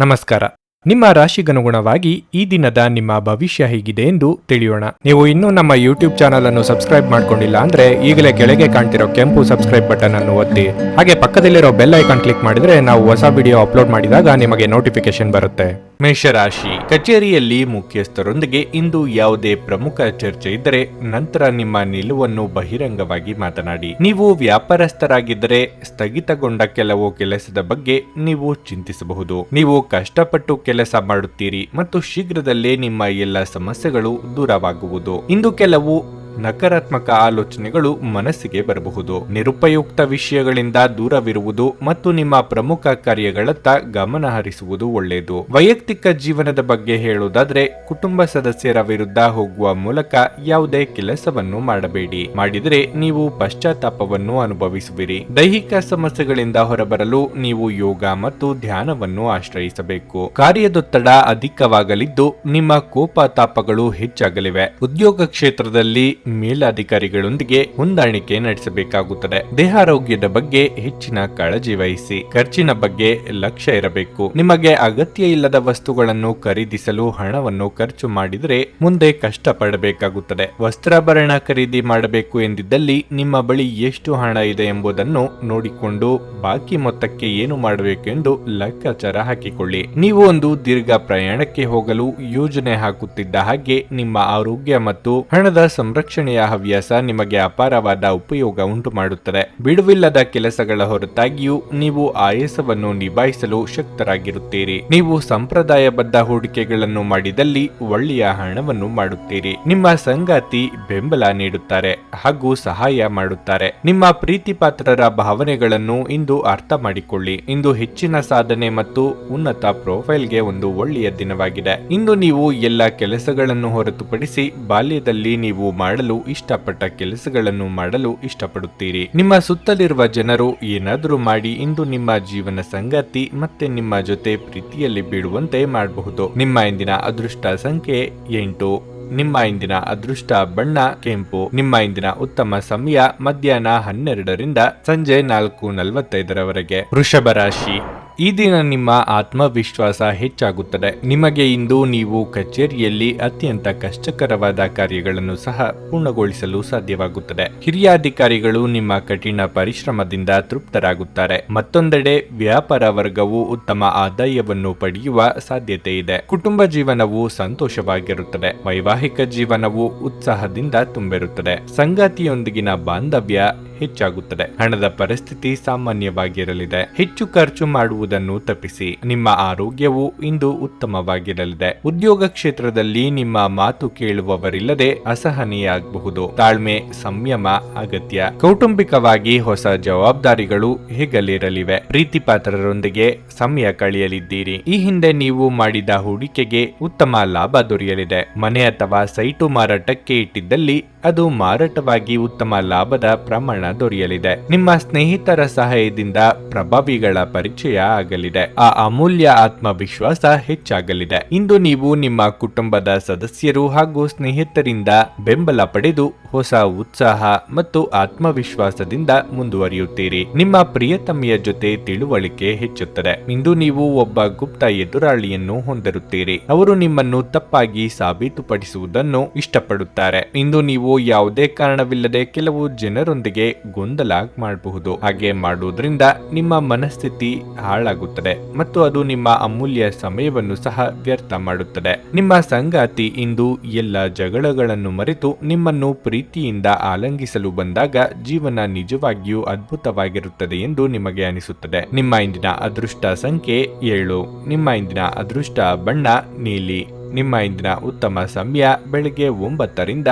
ನಮಸ್ಕಾರ. ನಿಮ್ಮ ರಾಶಿಗನುಗುಣವಾಗಿ ಈ ದಿನದ ನಿಮ್ಮ ಭವಿಷ್ಯ ಹೇಗಿದೆ ಎಂದು ತಿಳಿಯೋಣ. ನೀವು ಇನ್ನೂ ನಮ್ಮ ಯೂಟ್ಯೂಬ್ ಚಾನಲ್ ಅನ್ನು ಸಬ್ಸ್ಕ್ರೈಬ್ ಮಾಡ್ಕೊಂಡಿಲ್ಲ ಅಂದ್ರೆ ಈಗಲೇ ಕೆಳಗೆ ಕಾಣ್ತಿರೋ ಕೆಂಪು ಸಬ್ಸ್ಕ್ರೈಬ್ ಬಟನ್ ಅನ್ನು ಒತ್ತಿ, ಹಾಗೆ ಪಕ್ಕದಲ್ಲಿರೋ ಬೆಲ್ ಐಕಾನ್ ಕ್ಲಿಕ್ ಮಾಡಿದ್ರೆ ನಾವು ಹೊಸ ವಿಡಿಯೋ ಅಪ್ಲೋಡ್ ಮಾಡಿದಾಗ ನಿಮಗೆ ನೋಟಿಫಿಕೇಶನ್ ಬರುತ್ತೆ. ಮೇಷರಾಶಿ, ಕಚೇರಿಯಲ್ಲಿ ಮುಖ್ಯಸ್ಥರೊಂದಿಗೆ ಇಂದು ಯಾವುದೇ ಪ್ರಮುಖ ಚರ್ಚೆ ಇದ್ದರೆ ನಂತರ ನಿಮ್ಮ ನಿಲುವನ್ನು ಬಹಿರಂಗವಾಗಿ ಮಾತನಾಡಿ. ನೀವು ವ್ಯಾಪಾರಸ್ಥರಾಗಿದ್ದರೆ ಸ್ಥಗಿತಗೊಂಡ ಕೆಲವು ಕೆಲಸದ ಬಗ್ಗೆ ನೀವು ಚಿಂತಿಸಬಹುದು. ನೀವು ಕಷ್ಟಪಟ್ಟು ಕೆಲಸ ಮಾಡುತ್ತೀರಿ ಮತ್ತು ಶೀಘ್ರದಲ್ಲೇ ನಿಮ್ಮ ಎಲ್ಲ ಸಮಸ್ಯೆಗಳು ದೂರವಾಗುವುದು. ಇಂದು ಕೆಲವು ನಕಾರಾತ್ಮಕ ಆಲೋಚನೆಗಳು ಮನಸ್ಸಿಗೆ ಬರಬಹುದು. ನಿರುಪಯುಕ್ತ ವಿಷಯಗಳಿಂದ ದೂರವಿರುವುದು ಮತ್ತು ನಿಮ್ಮ ಪ್ರಮುಖ ಕಾರ್ಯಗಳತ್ತ ಗಮನ ಹರಿಸುವುದು ಒಳ್ಳೆಯದು. ವೈಯಕ್ತಿಕ ಜೀವನದ ಬಗ್ಗೆ ಹೇಳುವುದಾದ್ರೆ, ಕುಟುಂಬ ಸದಸ್ಯರ ವಿರುದ್ಧ ಹೋಗುವ ಮೂಲಕ ಯಾವುದೇ ಕೆಲಸವನ್ನು ಮಾಡಬೇಡಿ. ಮಾಡಿದರೆ ನೀವು ಪಶ್ಚಾತ್ತಾಪವನ್ನು ಅನುಭವಿಸುವಿರಿ. ದೈಹಿಕ ಸಮಸ್ಯೆಗಳಿಂದ ಹೊರಬರಲು ನೀವು ಯೋಗ ಮತ್ತು ಧ್ಯಾನವನ್ನು ಆಶ್ರಯಿಸಬೇಕು. ಕಾರ್ಯದೊತ್ತಡ ಅಧಿಕವಾಗಲಿದ್ದು ನಿಮ್ಮ ಕೋಪ ತಾಪಗಳು ಹೆಚ್ಚಾಗಲಿವೆ. ಉದ್ಯೋಗ ಕ್ಷೇತ್ರದಲ್ಲಿ ಮೇಲಧಿಕಾರಿಗಳೊಂದಿಗೆ ಹೊಂದಾಣಿಕೆ ನಡೆಸಬೇಕಾಗುತ್ತದೆ. ದೇಹಾರೋಗ್ಯದ ಬಗ್ಗೆ ಹೆಚ್ಚಿನ ಕಾಳಜಿ ವಹಿಸಿ. ಖರ್ಚಿನ ಬಗ್ಗೆ ಲಕ್ಷ್ಯ ಇರಬೇಕು. ನಿಮಗೆ ಅಗತ್ಯ ಇಲ್ಲದ ವಸ್ತುಗಳನ್ನು ಖರೀದಿಸಲು ಹಣವನ್ನು ಖರ್ಚು ಮಾಡಿದರೆ ಮುಂದೆ ಕಷ್ಟಪಡಬೇಕಾಗುತ್ತದೆ. ವಸ್ತ್ರಾಭರಣ ಖರೀದಿ ಮಾಡಬೇಕು ಎಂದಿದ್ದಲ್ಲಿ ನಿಮ್ಮ ಬಳಿ ಎಷ್ಟು ಹಣ ಇದೆ ಎಂಬುದನ್ನು ನೋಡಿಕೊಂಡು ಬಾಕಿ ಮೊತ್ತಕ್ಕೆ ಏನು ಮಾಡಬೇಕು ಎಂದು ಲೆಕ್ಕಾಚಾರ ಹಾಕಿಕೊಳ್ಳಿ. ನೀವು ಒಂದು ದೀರ್ಘ ಪ್ರಯಾಣಕ್ಕೆ ಹೋಗಲು ಯೋಜನೆ ಹಾಕುತ್ತಿದ್ದ ಹಾಗೆ ನಿಮ್ಮ ಆರೋಗ್ಯ ಮತ್ತು ಹಣದ ಸಂರಕ್ಷಣೆಯ ಹವ್ಯಾಸ ನಿಮಗೆ ಅಪಾರವಾದ ಉಪಯೋಗ ಉಂಟು ಮಾಡುತ್ತದೆ. ಬಿಡುವಿಲ್ಲದ ಕೆಲಸಗಳ ಹೊರತಾಗಿಯೂ ನೀವು ಆಯಾಸವನ್ನು ನಿಭಾಯಿಸಲು ಶಕ್ತರಾಗಿರುತ್ತೀರಿ. ನೀವು ಸಂಪ್ರದಾಯಬದ್ಧ ಹೂಡಿಕೆಗಳನ್ನು ಮಾಡಿದಲ್ಲಿ ಒಳ್ಳೆಯ ಹಣವನ್ನು ಮಾಡುತ್ತೀರಿ. ನಿಮ್ಮ ಸಂಗಾತಿ ಬೆಂಬಲ ನೀಡುತ್ತಾರೆ ಹಾಗೂ ಸಹಾಯ ಮಾಡುತ್ತಾರೆ. ನಿಮ್ಮ ಪ್ರೀತಿ ಪಾತ್ರರ ಭಾವನೆಗಳನ್ನು ಇಂದು ಅರ್ಥ ಮಾಡಿಕೊಳ್ಳಿ. ಇಂದು ಹೆಚ್ಚಿನ ಸಾಧನೆ ಮತ್ತು ಉನ್ನತ ಪ್ರೊಫೈಲ್ಗೆ ಒಂದು ಒಳ್ಳೆಯ ದಿನವಾಗಿದೆ. ಇಂದು ನೀವು ಎಲ್ಲ ಕೆಲಸಗಳನ್ನು ಹೊರತುಪಡಿಸಿ ಬಾಲ್ಯದಲ್ಲಿ ನೀವು ಮಾಡಲು ಇಷ್ಟಪಟ್ಟ ಕೆಲಸಗಳನ್ನು ಮಾಡಲು ಇಷ್ಟಪಡುತ್ತೀರಿ. ನಿಮ್ಮ ಸುತ್ತಲಿರುವ ಜನರು ಏನಾದರೂ ಮಾಡಿ ಇಂದು ನಿಮ್ಮ ಜೀವನ ಸಂಗಾತಿ ಮತ್ತೆ ನಿಮ್ಮ ಜೊತೆ ಪ್ರೀತಿಯಲ್ಲಿ ಬೀಳುವಂತೆ ಮಾಡಬಹುದು. ನಿಮ್ಮ ಇಂದಿನ ಅದೃಷ್ಟ ಸಂಖ್ಯೆ 8. ನಿಮ್ಮ ಇಂದಿನ ಅದೃಷ್ಟ ಬಣ್ಣ ಕೆಂಪು. ನಿಮ್ಮ ಇಂದಿನ ಉತ್ತಮ ಸಮಯ ಮಧ್ಯಾಹ್ನ 12ರಿಂದ ಸಂಜೆ 4:45ರವರೆಗೆ. ವೃಷಭ ರಾಶಿ, ಈ ದಿನ ನಿಮ್ಮ ಆತ್ಮವಿಶ್ವಾಸ ಹೆಚ್ಚಾಗುತ್ತದೆ. ನಿಮಗೆ ಇಂದು ನೀವು ಕಚೇರಿಯಲ್ಲಿ ಅತ್ಯಂತ ಕಷ್ಟಕರವಾದ ಕಾರ್ಯಗಳನ್ನು ಸಹ ಪೂರ್ಣಗೊಳಿಸಲು ಸಾಧ್ಯವಾಗುತ್ತದೆ. ಹಿರಿಯ ಅಧಿಕಾರಿಗಳು ನಿಮ್ಮ ಕಠಿಣ ಪರಿಶ್ರಮದಿಂದ ತೃಪ್ತರಾಗುತ್ತಾರೆ. ಮತ್ತೊಂದೆಡೆ ವ್ಯಾಪಾರ ವರ್ಗವು ಉತ್ತಮ ಆದಾಯವನ್ನು ಪಡೆಯುವ ಸಾಧ್ಯತೆ ಇದೆ. ಕುಟುಂಬ ಜೀವನವು ಸಂತೋಷವಾಗಿರುತ್ತದೆ. ವೈವಾಹಿಕ ಜೀವನವು ಉತ್ಸಾಹದಿಂದ ತುಂಬಿರುತ್ತದೆ. ಸಂಗಾತಿಯೊಂದಿಗಿನ ಬಾಂಧವ್ಯ ಹೆಚ್ಚಾಗುತ್ತದೆ. ಹಣದ ಪರಿಸ್ಥಿತಿ ಸಾಮಾನ್ಯವಾಗಿರಲಿದೆ. ಹೆಚ್ಚು ಖರ್ಚು ಮಾಡುವುದನ್ನು ತಪ್ಪಿಸಿ. ನಿಮ್ಮ ಆರೋಗ್ಯವು ಇಂದು ಉತ್ತಮವಾಗಿರಲಿದೆ. ಉದ್ಯೋಗ ಕ್ಷೇತ್ರದಲ್ಲಿ ನಿಮ್ಮ ಮಾತು ಕೇಳುವವರಿಲ್ಲದೆ ಅಸಹನೆಯಾಗಬಹುದು. ತಾಳ್ಮೆ ಸಂಯಮ ಅಗತ್ಯ. ಕೌಟುಂಬಿಕವಾಗಿ ಹೊಸ ಜವಾಬ್ದಾರಿಗಳು ಹೆಗಲೇರಲಿವೆ. ಪ್ರೀತಿ ಪಾತ್ರರೊಂದಿಗೆ ಸಮಯ ಕಳೆಯಲಿದ್ದೀರಿ. ಈ ಹಿಂದೆ ನೀವು ಮಾಡಿದ ಹೂಡಿಕೆಗೆ ಉತ್ತಮ ಲಾಭ ದೊರೆಯಲಿದೆ. ಮನೆ ಅಥವಾ ಸೈಟು ಮಾರಾಟಕ್ಕೆ ಇಟ್ಟಿದ್ದಲ್ಲಿ ಅದು ಮಾರಾಟವಾಗಿ ಉತ್ತಮ ಲಾಭದ ಪ್ರಮಾಣ ದೊರೆಯಲಿದೆ. ನಿಮ್ಮ ಸ್ನೇಹಿತರ ಸಹಾಯದಿಂದ ಪ್ರಭಾವಿಗಳ ಪರಿಚಯ ಆಗಲಿದೆ. ಆ ಅಮೂಲ್ಯ ಆತ್ಮವಿಶ್ವಾಸ ಹೆಚ್ಚಾಗಲಿದೆ. ಇಂದು ನೀವು ನಿಮ್ಮ ಕುಟುಂಬದ ಸದಸ್ಯರು ಹಾಗೂ ಸ್ನೇಹಿತರಿಂದ ಬೆಂಬಲ ಪಡೆದು ಹೊಸ ಉತ್ಸಾಹ ಮತ್ತು ಆತ್ಮವಿಶ್ವಾಸದಿಂದ ಮುಂದುವರಿಯುತ್ತೀರಿ. ನಿಮ್ಮ ಪ್ರಿಯತಮೆಯ ಜೊತೆ ತಿಳುವಳಿಕೆ ಹೆಚ್ಚುತ್ತದೆ. ಇಂದು ನೀವು ಒಬ್ಬ ಗುಪ್ತ ಎದುರಾಳಿಯನ್ನು ಹೊಂದಿರುತ್ತೀರಿ. ಅವರು ನಿಮ್ಮನ್ನು ತಪ್ಪಾಗಿ ಸಾಬೀತುಪಡಿಸುವುದನ್ನು ಇಷ್ಟಪಡುತ್ತಾರೆ. ಇಂದು ನೀವು ಯಾವುದೇ ಕಾರಣವಿಲ್ಲದೆ ಕೆಲವು ಜನರೊಂದಿಗೆ ಗೊಂದಲ ಮಾಡಬಹುದು. ಹಾಗೆ ಮಾಡುವುದರಿಂದ ನಿಮ್ಮ ಮನಸ್ಥಿತಿ ಹಾಳಾಗುತ್ತದೆ ಮತ್ತು ಅದು ನಿಮ್ಮ ಅಮೂಲ್ಯ ಸಮಯವನ್ನು ಸಹ ವ್ಯರ್ಥ ಮಾಡುತ್ತದೆ. ನಿಮ್ಮ ಸಂಗಾತಿ ಇಂದು ಎಲ್ಲ ಜಗಳಗಳನ್ನು ಮರೆತು ನಿಮ್ಮನ್ನು ಪ್ರೀತಿಯಿಂದ ಆಲಂಗಿಸಲು ಬಂದಾಗ ಜೀವನ ನಿಜವಾಗಿಯೂ ಅದ್ಭುತವಾಗಿರುತ್ತದೆ ಎಂದು ನಿಮಗೆ ಅನಿಸುತ್ತದೆ. ನಿಮ್ಮ ಇಂದಿನ ಅದೃಷ್ಟ ಸಂಖ್ಯೆ 7. ನಿಮ್ಮ ಇಂದಿನ ಅದೃಷ್ಟ ಬಣ್ಣ ನೀಲಿ. ನಿಮ್ಮ ಇಂದಿನ ಉತ್ತಮ ಸಮಯ ಬೆಳಗ್ಗೆ 9ರಿಂದ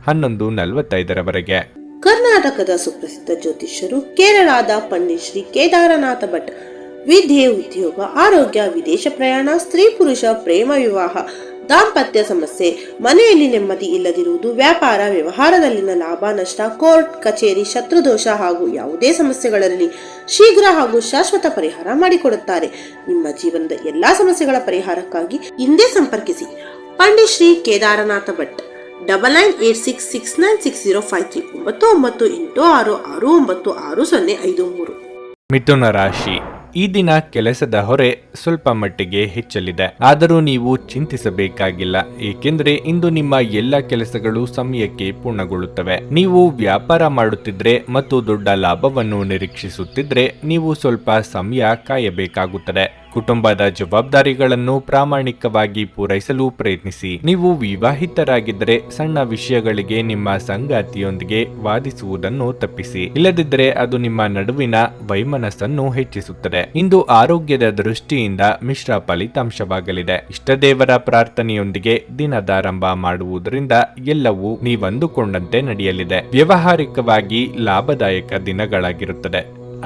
11:45ರವರೆಗೆ. ಕರ್ನಾಟಕದ ಸುಪ್ರಸಿದ್ಧ ಜ್ಯೋತಿಷ್ಯರು ಕೇರಳದ ಪಂಡಿತ್ ಶ್ರೀ ಕೇದಾರನಾಥ ಭಟ್. ವಿದ್ಯೆ, ಉದ್ಯೋಗ, ಆರೋಗ್ಯ, ವಿದೇಶ ಪ್ರಯಾಣ, ಸ್ತ್ರೀ ಪುರುಷ ಪ್ರೇಮ ವಿವಾಹ, ದಾಂಪತ್ಯ ಸಮಸ್ಯೆ, ಮನೆಯಲ್ಲಿ ನೆಮ್ಮದಿ ಇಲ್ಲದಿರುವುದು, ವ್ಯಾಪಾರ ವ್ಯವಹಾರದಲ್ಲಿನ ಲಾಭ ನಷ್ಟ, ಕೋರ್ಟ್ ಕಚೇರಿ, ಶತ್ರುದೋಷ ಹಾಗೂ ಯಾವುದೇ ಸಮಸ್ಯೆಗಳಲ್ಲಿ ಶೀಘ್ರ ಹಾಗೂ ಶಾಶ್ವತ ಪರಿಹಾರ ಮಾಡಿಕೊಡುತ್ತಾರೆ. ನಿಮ್ಮ ಜೀವನದ ಎಲ್ಲಾ ಸಮಸ್ಯೆಗಳ ಪರಿಹಾರಕ್ಕಾಗಿ ಹಿಂದೆ ಸಂಪರ್ಕಿಸಿ ಪಂಡಿತ್ ಶ್ರೀ ಕೇದಾರನಾಥ ಭಟ್. 9986696053 9986669053. ಮಿಥುನ ರಾಶಿ, ಈ ದಿನ ಕೆಲಸದ ಹೊರೆ ಸ್ವಲ್ಪ ಮಟ್ಟಿಗೆ ಹೆಚ್ಚಲಿದೆ, ಆದರೂ ನೀವು ಚಿಂತಿಸಬೇಕಾಗಿಲ್ಲ, ಏಕೆಂದರೆ ಇಂದು ನಿಮ್ಮ ಎಲ್ಲ ಕೆಲಸಗಳು ಸಮಯಕ್ಕೆ ಪೂರ್ಣಗೊಳ್ಳುತ್ತವೆ. ನೀವು ವ್ಯಾಪಾರ ಮಾಡುತ್ತಿದ್ರೆ ಮತ್ತು ದೊಡ್ಡ ಲಾಭವನ್ನು ನಿರೀಕ್ಷಿಸುತ್ತಿದ್ರೆ ನೀವು ಸ್ವಲ್ಪ ಸಮಯ ಕಾಯಬೇಕಾಗುತ್ತದೆ. ಕುಟುಂಬದ ಜವಾಬ್ದಾರಿಗಳನ್ನು ಪ್ರಾಮಾಣಿಕವಾಗಿ ಪೂರೈಸಲು ಪ್ರಯತ್ನಿಸಿ. ನೀವು ವಿವಾಹಿತರಾಗಿದ್ದರೆ ಸಣ್ಣ ವಿಷಯಗಳಿಗೆ ನಿಮ್ಮ ಸಂಗಾತಿಯೊಂದಿಗೆ ವಾದಿಸುವುದನ್ನು ತಪ್ಪಿಸಿ, ಇಲ್ಲದಿದ್ದರೆ ಅದು ನಿಮ್ಮ ನಡುವಿನ ವೈಮನಸ್ಸನ್ನು ಹೆಚ್ಚಿಸುತ್ತದೆ. ಇಂದು ಆರೋಗ್ಯದ ದೃಷ್ಟಿಯಿಂದ ಮಿಶ್ರ ಫಲಿತಾಂಶವಾಗಲಿದೆ. ಇಷ್ಟದೇವರ ಪ್ರಾರ್ಥನೆಯೊಂದಿಗೆ ದಿನದಾರಂಭ ಮಾಡುವುದರಿಂದ ಎಲ್ಲವೂ ನೀವಂದುಕೊಂಡಂತೆ ನಡೆಯಲಿದೆ. ವ್ಯಾವಹಾರಿಕವಾಗಿ ಲಾಭದಾಯಕ ದಿನಗಳಾಗಿರುತ್ತದೆ,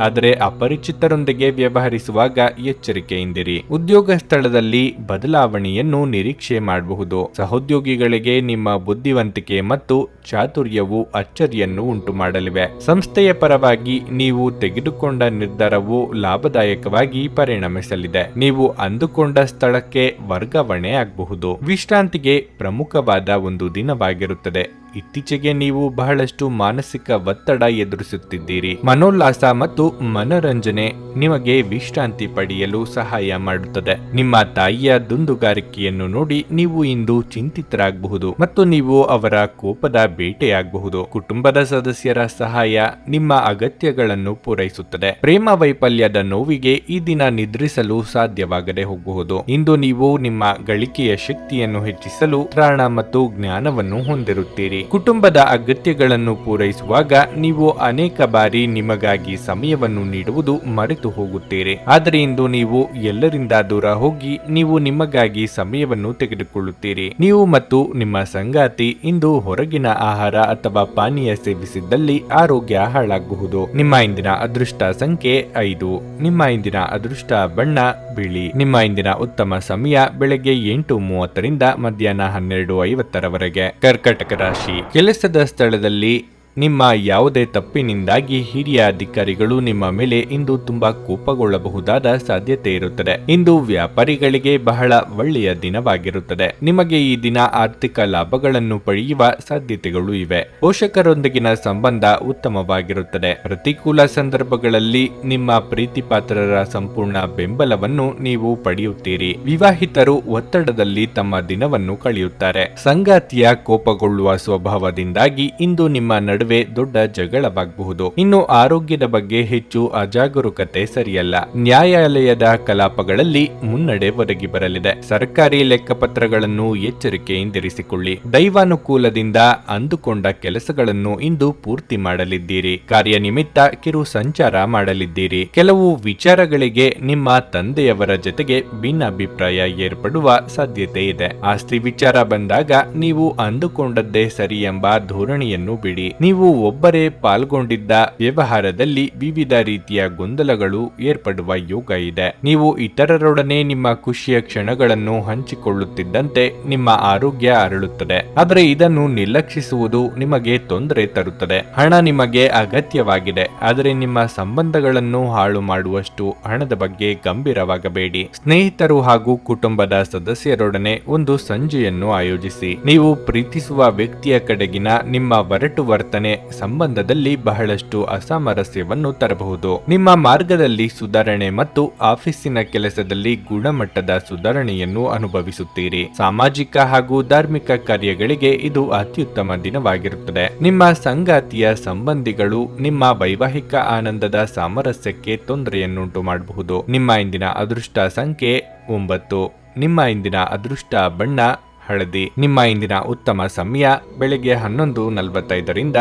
ಆದರೆ ಅಪರಿಚಿತರೊಂದಿಗೆ ವ್ಯವಹರಿಸುವಾಗ ಎಚ್ಚರಿಕೆಯಿಂದಿರಿ. ಉದ್ಯೋಗ ಸ್ಥಳದಲ್ಲಿ ಬದಲಾವಣೆಯನ್ನು ನಿರೀಕ್ಷೆ ಮಾಡಬಹುದು. ಸಹೋದ್ಯೋಗಿಗಳಿಗೆ ನಿಮ್ಮ ಬುದ್ಧಿವಂತಿಕೆ ಮತ್ತು ಚಾತುರ್ಯವು ಅಚ್ಚರಿಯನ್ನು ಉಂಟು ಮಾಡಲಿವೆ. ಸಂಸ್ಥೆಯ ಪರವಾಗಿ ನೀವು ತೆಗೆದುಕೊಂಡ ನಿರ್ಧಾರವು ಲಾಭದಾಯಕವಾಗಿ ಪರಿಣಮಿಸಲಿದೆ. ನೀವು ಅಂದುಕೊಂಡ ಸ್ಥಳಕ್ಕೆ ವರ್ಗಾವಣೆ ಆಗಬಹುದು. ವಿಶ್ರಾಂತಿಗೆ ಪ್ರಮುಖವಾದ ಒಂದು ದಿನವಾಗಿರುತ್ತದೆ. ಇತ್ತೀಚೆಗೆ ನೀವು ಬಹಳಷ್ಟು ಮಾನಸಿಕ ಒತ್ತಡ ಎದುರಿಸುತ್ತಿದ್ದೀರಿ. ಮನೋಲ್ಲಾಸ ಮತ್ತು ಮನರಂಜನೆ ನಿಮಗೆ ವಿಶ್ರಾಂತಿ ಪಡೆಯಲು ಸಹಾಯ ಮಾಡುತ್ತದೆ. ನಿಮ್ಮ ತಾಯಿಯ ದುಂದುಗಾರಿಕೆಯನ್ನು ನೋಡಿ ನೀವು ಇಂದು ಚಿಂತಿತರಾಗಬಹುದು ಮತ್ತು ನೀವು ಅವರ ಕೋಪದ ಬೇಟೆಯಾಗಬಹುದು. ಕುಟುಂಬದ ಸದಸ್ಯರ ಸಹಾಯ ನಿಮ್ಮ ಅಗತ್ಯಗಳನ್ನು ಪೂರೈಸುತ್ತದೆ. ಪ್ರೇಮ ವೈಫಲ್ಯದ ನೋವಿಗೆ ಈ ದಿನ ನಿದ್ರಿಸಲು ಸಾಧ್ಯವಾಗದೆ ಹೋಗಬಹುದು. ಇಂದು ನೀವು ನಿಮ್ಮ ಗಳಿಕೆಯ ಶಕ್ತಿಯನ್ನು ಹೆಚ್ಚಿಸಲು ತ್ರಾಣ ಮತ್ತು ಜ್ಞಾನವನ್ನು ಹೊಂದಿರುತ್ತೀರಿ. ಕುಟುಂಬದ ಅಗತ್ಯಗಳನ್ನು ಪೂರೈಸುವಾಗ ನೀವು ಅನೇಕ ಬಾರಿ ನಿಮಗಾಗಿ ಸಮಯವನ್ನು ನೀಡುವುದು ಮರೆತು ಹೋಗುತ್ತೀರಿ. ಆದರೆ ಇಂದು ನೀವು ಎಲ್ಲರಿಂದ ದೂರ ಹೋಗಿ ನೀವು ನಿಮಗಾಗಿ ಸಮಯವನ್ನು ತೆಗೆದುಕೊಳ್ಳುತ್ತೀರಿ. ನೀವು ಮತ್ತು ನಿಮ್ಮ ಸಂಗಾತಿ ಇಂದು ಹೊರಗಿನ ಆಹಾರ ಅಥವಾ ಪಾನೀಯ ಸೇವಿಸಿದ್ದಲ್ಲಿ ಆರೋಗ್ಯ ಹಾಳಾಗಬಹುದು. ನಿಮ್ಮ ಇಂದಿನ ಅದೃಷ್ಟ ಸಂಖ್ಯೆ 5. ನಿಮ್ಮ ಇಂದಿನ ಅದೃಷ್ಟ ಬಣ್ಣ ಬಿಳಿ. ನಿಮ್ಮ ಇಂದಿನ ಉತ್ತಮ ಸಮಯ ಬೆಳಗ್ಗೆ 8:30 ರಿಂದ ಮಧ್ಯಾಹ್ನ 12:50 ಕರ್ಕಟಕ ರಾಶಿ. ಕೆಲಸದ ಸ್ಥಳದಲ್ಲಿ ನಿಮ್ಮ ಯಾವುದೇ ತಪ್ಪಿನಿಂದಾಗಿ ಹಿರಿಯ ಅಧಿಕಾರಿಗಳು ನಿಮ್ಮ ಮೇಲೆ ಇಂದು ತುಂಬಾ ಕೋಪಗೊಳ್ಳಬಹುದಾದ ಸಾಧ್ಯತೆ ಇರುತ್ತದೆ. ಇಂದು ವ್ಯಾಪಾರಿಗಳಿಗೆ ಬಹಳ ಒಳ್ಳೆಯ ದಿನವಾಗಿರುತ್ತದೆ. ನಿಮಗೆ ಈ ದಿನ ಆರ್ಥಿಕ ಲಾಭಗಳನ್ನು ಪಡೆಯುವ ಸಾಧ್ಯತೆಗಳು ಇವೆ. ಪೋಷಕರೊಂದಿಗಿನ ಸಂಬಂಧ ಉತ್ತಮವಾಗಿರುತ್ತದೆ. ಪ್ರತಿಕೂಲ ಸಂದರ್ಭಗಳಲ್ಲಿ ನಿಮ್ಮ ಪ್ರೀತಿಪಾತ್ರರ ಸಂಪೂರ್ಣ ಬೆಂಬಲವನ್ನು ನೀವು ಪಡೆಯುತ್ತೀರಿ. ವಿವಾಹಿತರು ಒತ್ತಡದಲ್ಲಿ ತಮ್ಮ ದಿನವನ್ನು ಕಳೆಯುತ್ತಾರೆ. ಸಂಗಾತಿಯ ಕೋಪಗೊಳ್ಳುವ ಸ್ವಭಾವದಿಂದಾಗಿ ಇಂದು ನಿಮ್ಮ ನಡುವೆ ದೊಡ್ಡ ಜಗಳವಾಗಬಹುದು. ಇನ್ನು ಆರೋಗ್ಯದ ಬಗ್ಗೆ ಹೆಚ್ಚು ಅಜಾಗರೂಕತೆ ಸರಿಯಲ್ಲ. ನ್ಯಾಯಾಲಯದ ಕಲಾಪಗಳಲ್ಲಿ ಮುನ್ನಡೆ ಒದಗಿ ಬರಲಿದೆ. ಸರ್ಕಾರಿ ಲೆಕ್ಕಪತ್ರಗಳನ್ನು ಎಚ್ಚರಿಕೆಯಿಂದಿರಿಸಿಕೊಳ್ಳಿ. ದೈವಾನುಕೂಲದಿಂದ ಅಂದುಕೊಂಡ ಕೆಲಸಗಳನ್ನು ಇಂದು ಪೂರ್ತಿ ಮಾಡಲಿದ್ದೀರಿ. ಕಾರ್ಯನಿಮಿತ್ತ ಕಿರು ಸಂಚಾರ ಮಾಡಲಿದ್ದೀರಿ. ಕೆಲವು ವಿಚಾರಗಳಿಗೆ ನಿಮ್ಮ ತಂದೆಯವರ ಜೊತೆಗೆ ಭಿನ್ನಾಭಿಪ್ರಾಯ ಏರ್ಪಡುವ ಸಾಧ್ಯತೆ ಇದೆ. ಆಸ್ತಿ ವಿಚಾರ ಬಂದಾಗ ನೀವು ಅಂದುಕೊಂಡದ್ದೇ ಸರಿ ಎಂಬ ಧೋರಣೆಯನ್ನು ಬಿಡಿ. ನೀವು ಒಬ್ಬರೇ ಪಾಲ್ಗೊಂಡಿದ್ದ ವ್ಯವಹಾರದಲ್ಲಿ ವಿವಿಧ ರೀತಿಯ ಗೊಂದಲಗಳು ಏರ್ಪಡುವ ಯೋಗ ಇದೆ. ನೀವು ಇತರರೊಡನೆ ನಿಮ್ಮ ಖುಷಿಯ ಕ್ಷಣಗಳನ್ನು ಹಂಚಿಕೊಳ್ಳುತ್ತಿದ್ದಂತೆ ನಿಮ್ಮ ಆರೋಗ್ಯ ಅರಳುತ್ತದೆ. ಆದರೆ ಇದನ್ನು ನಿರ್ಲಕ್ಷಿಸುವುದು ನಿಮಗೆ ತೊಂದರೆ ತರುತ್ತದೆ. ಹಣ ನಿಮಗೆ ಅಗತ್ಯವಾಗಿದೆ, ಆದರೆ ನಿಮ್ಮ ಸಂಬಂಧಗಳನ್ನು ಹಾಳು ಮಾಡುವಷ್ಟು ಹಣದ ಬಗ್ಗೆ ಗಂಭೀರವಾಗಬೇಡಿ. ಸ್ನೇಹಿತರು ಹಾಗೂ ಕುಟುಂಬದ ಸದಸ್ಯರೊಡನೆ ಒಂದು ಸಂಜೆಯನ್ನು ಆಯೋಜಿಸಿ. ನೀವು ಪ್ರೀತಿಸುವ ವ್ಯಕ್ತಿಯ ಕಡೆಗಿನ ನಿಮ್ಮ ಒರಟು ವರ್ತನೆ ಸಂಬಂಧದಲ್ಲಿ ಬಹಳಷ್ಟು ಅಸಾಮರಸ್ಯವನ್ನು ತರಬಹುದು. ನಿಮ್ಮ ಮಾರ್ಗದಲ್ಲಿ ಸುಧಾರಣೆ ಮತ್ತು ಆಫೀಸಿನ ಕೆಲಸದಲ್ಲಿ ಗುಣಮಟ್ಟದ ಸುಧಾರಣೆಯನ್ನು ಅನುಭವಿಸುತ್ತೀರಿ. ಸಾಮಾಜಿಕ ಹಾಗೂ ಧಾರ್ಮಿಕ ಕಾರ್ಯಗಳಿಗೆ ಇದು ಅತ್ಯುತ್ತಮ ದಿನವಾಗಿರುತ್ತದೆ. ನಿಮ್ಮ ಸಂಗಾತಿಯ ಸಂಬಂಧಿಗಳು ನಿಮ್ಮ ವೈವಾಹಿಕ ಆನಂದದ ಸಾಮರಸ್ಯಕ್ಕೆ ತೊಂದರೆಯನ್ನುಂಟು ಮಾಡಬಹುದು. ನಿಮ್ಮ ಇಂದಿನ ಅದೃಷ್ಟ ಸಂಖ್ಯೆ 9. ನಿಮ್ಮ ಇಂದಿನ ಅದೃಷ್ಟ ಬಣ್ಣ ಹಳದಿ. ನಿಮ್ಮ ಇಂದಿನ ಉತ್ತಮ ಸಮಯ ಬೆಳಗ್ಗೆ 11:45 ರಿಂದ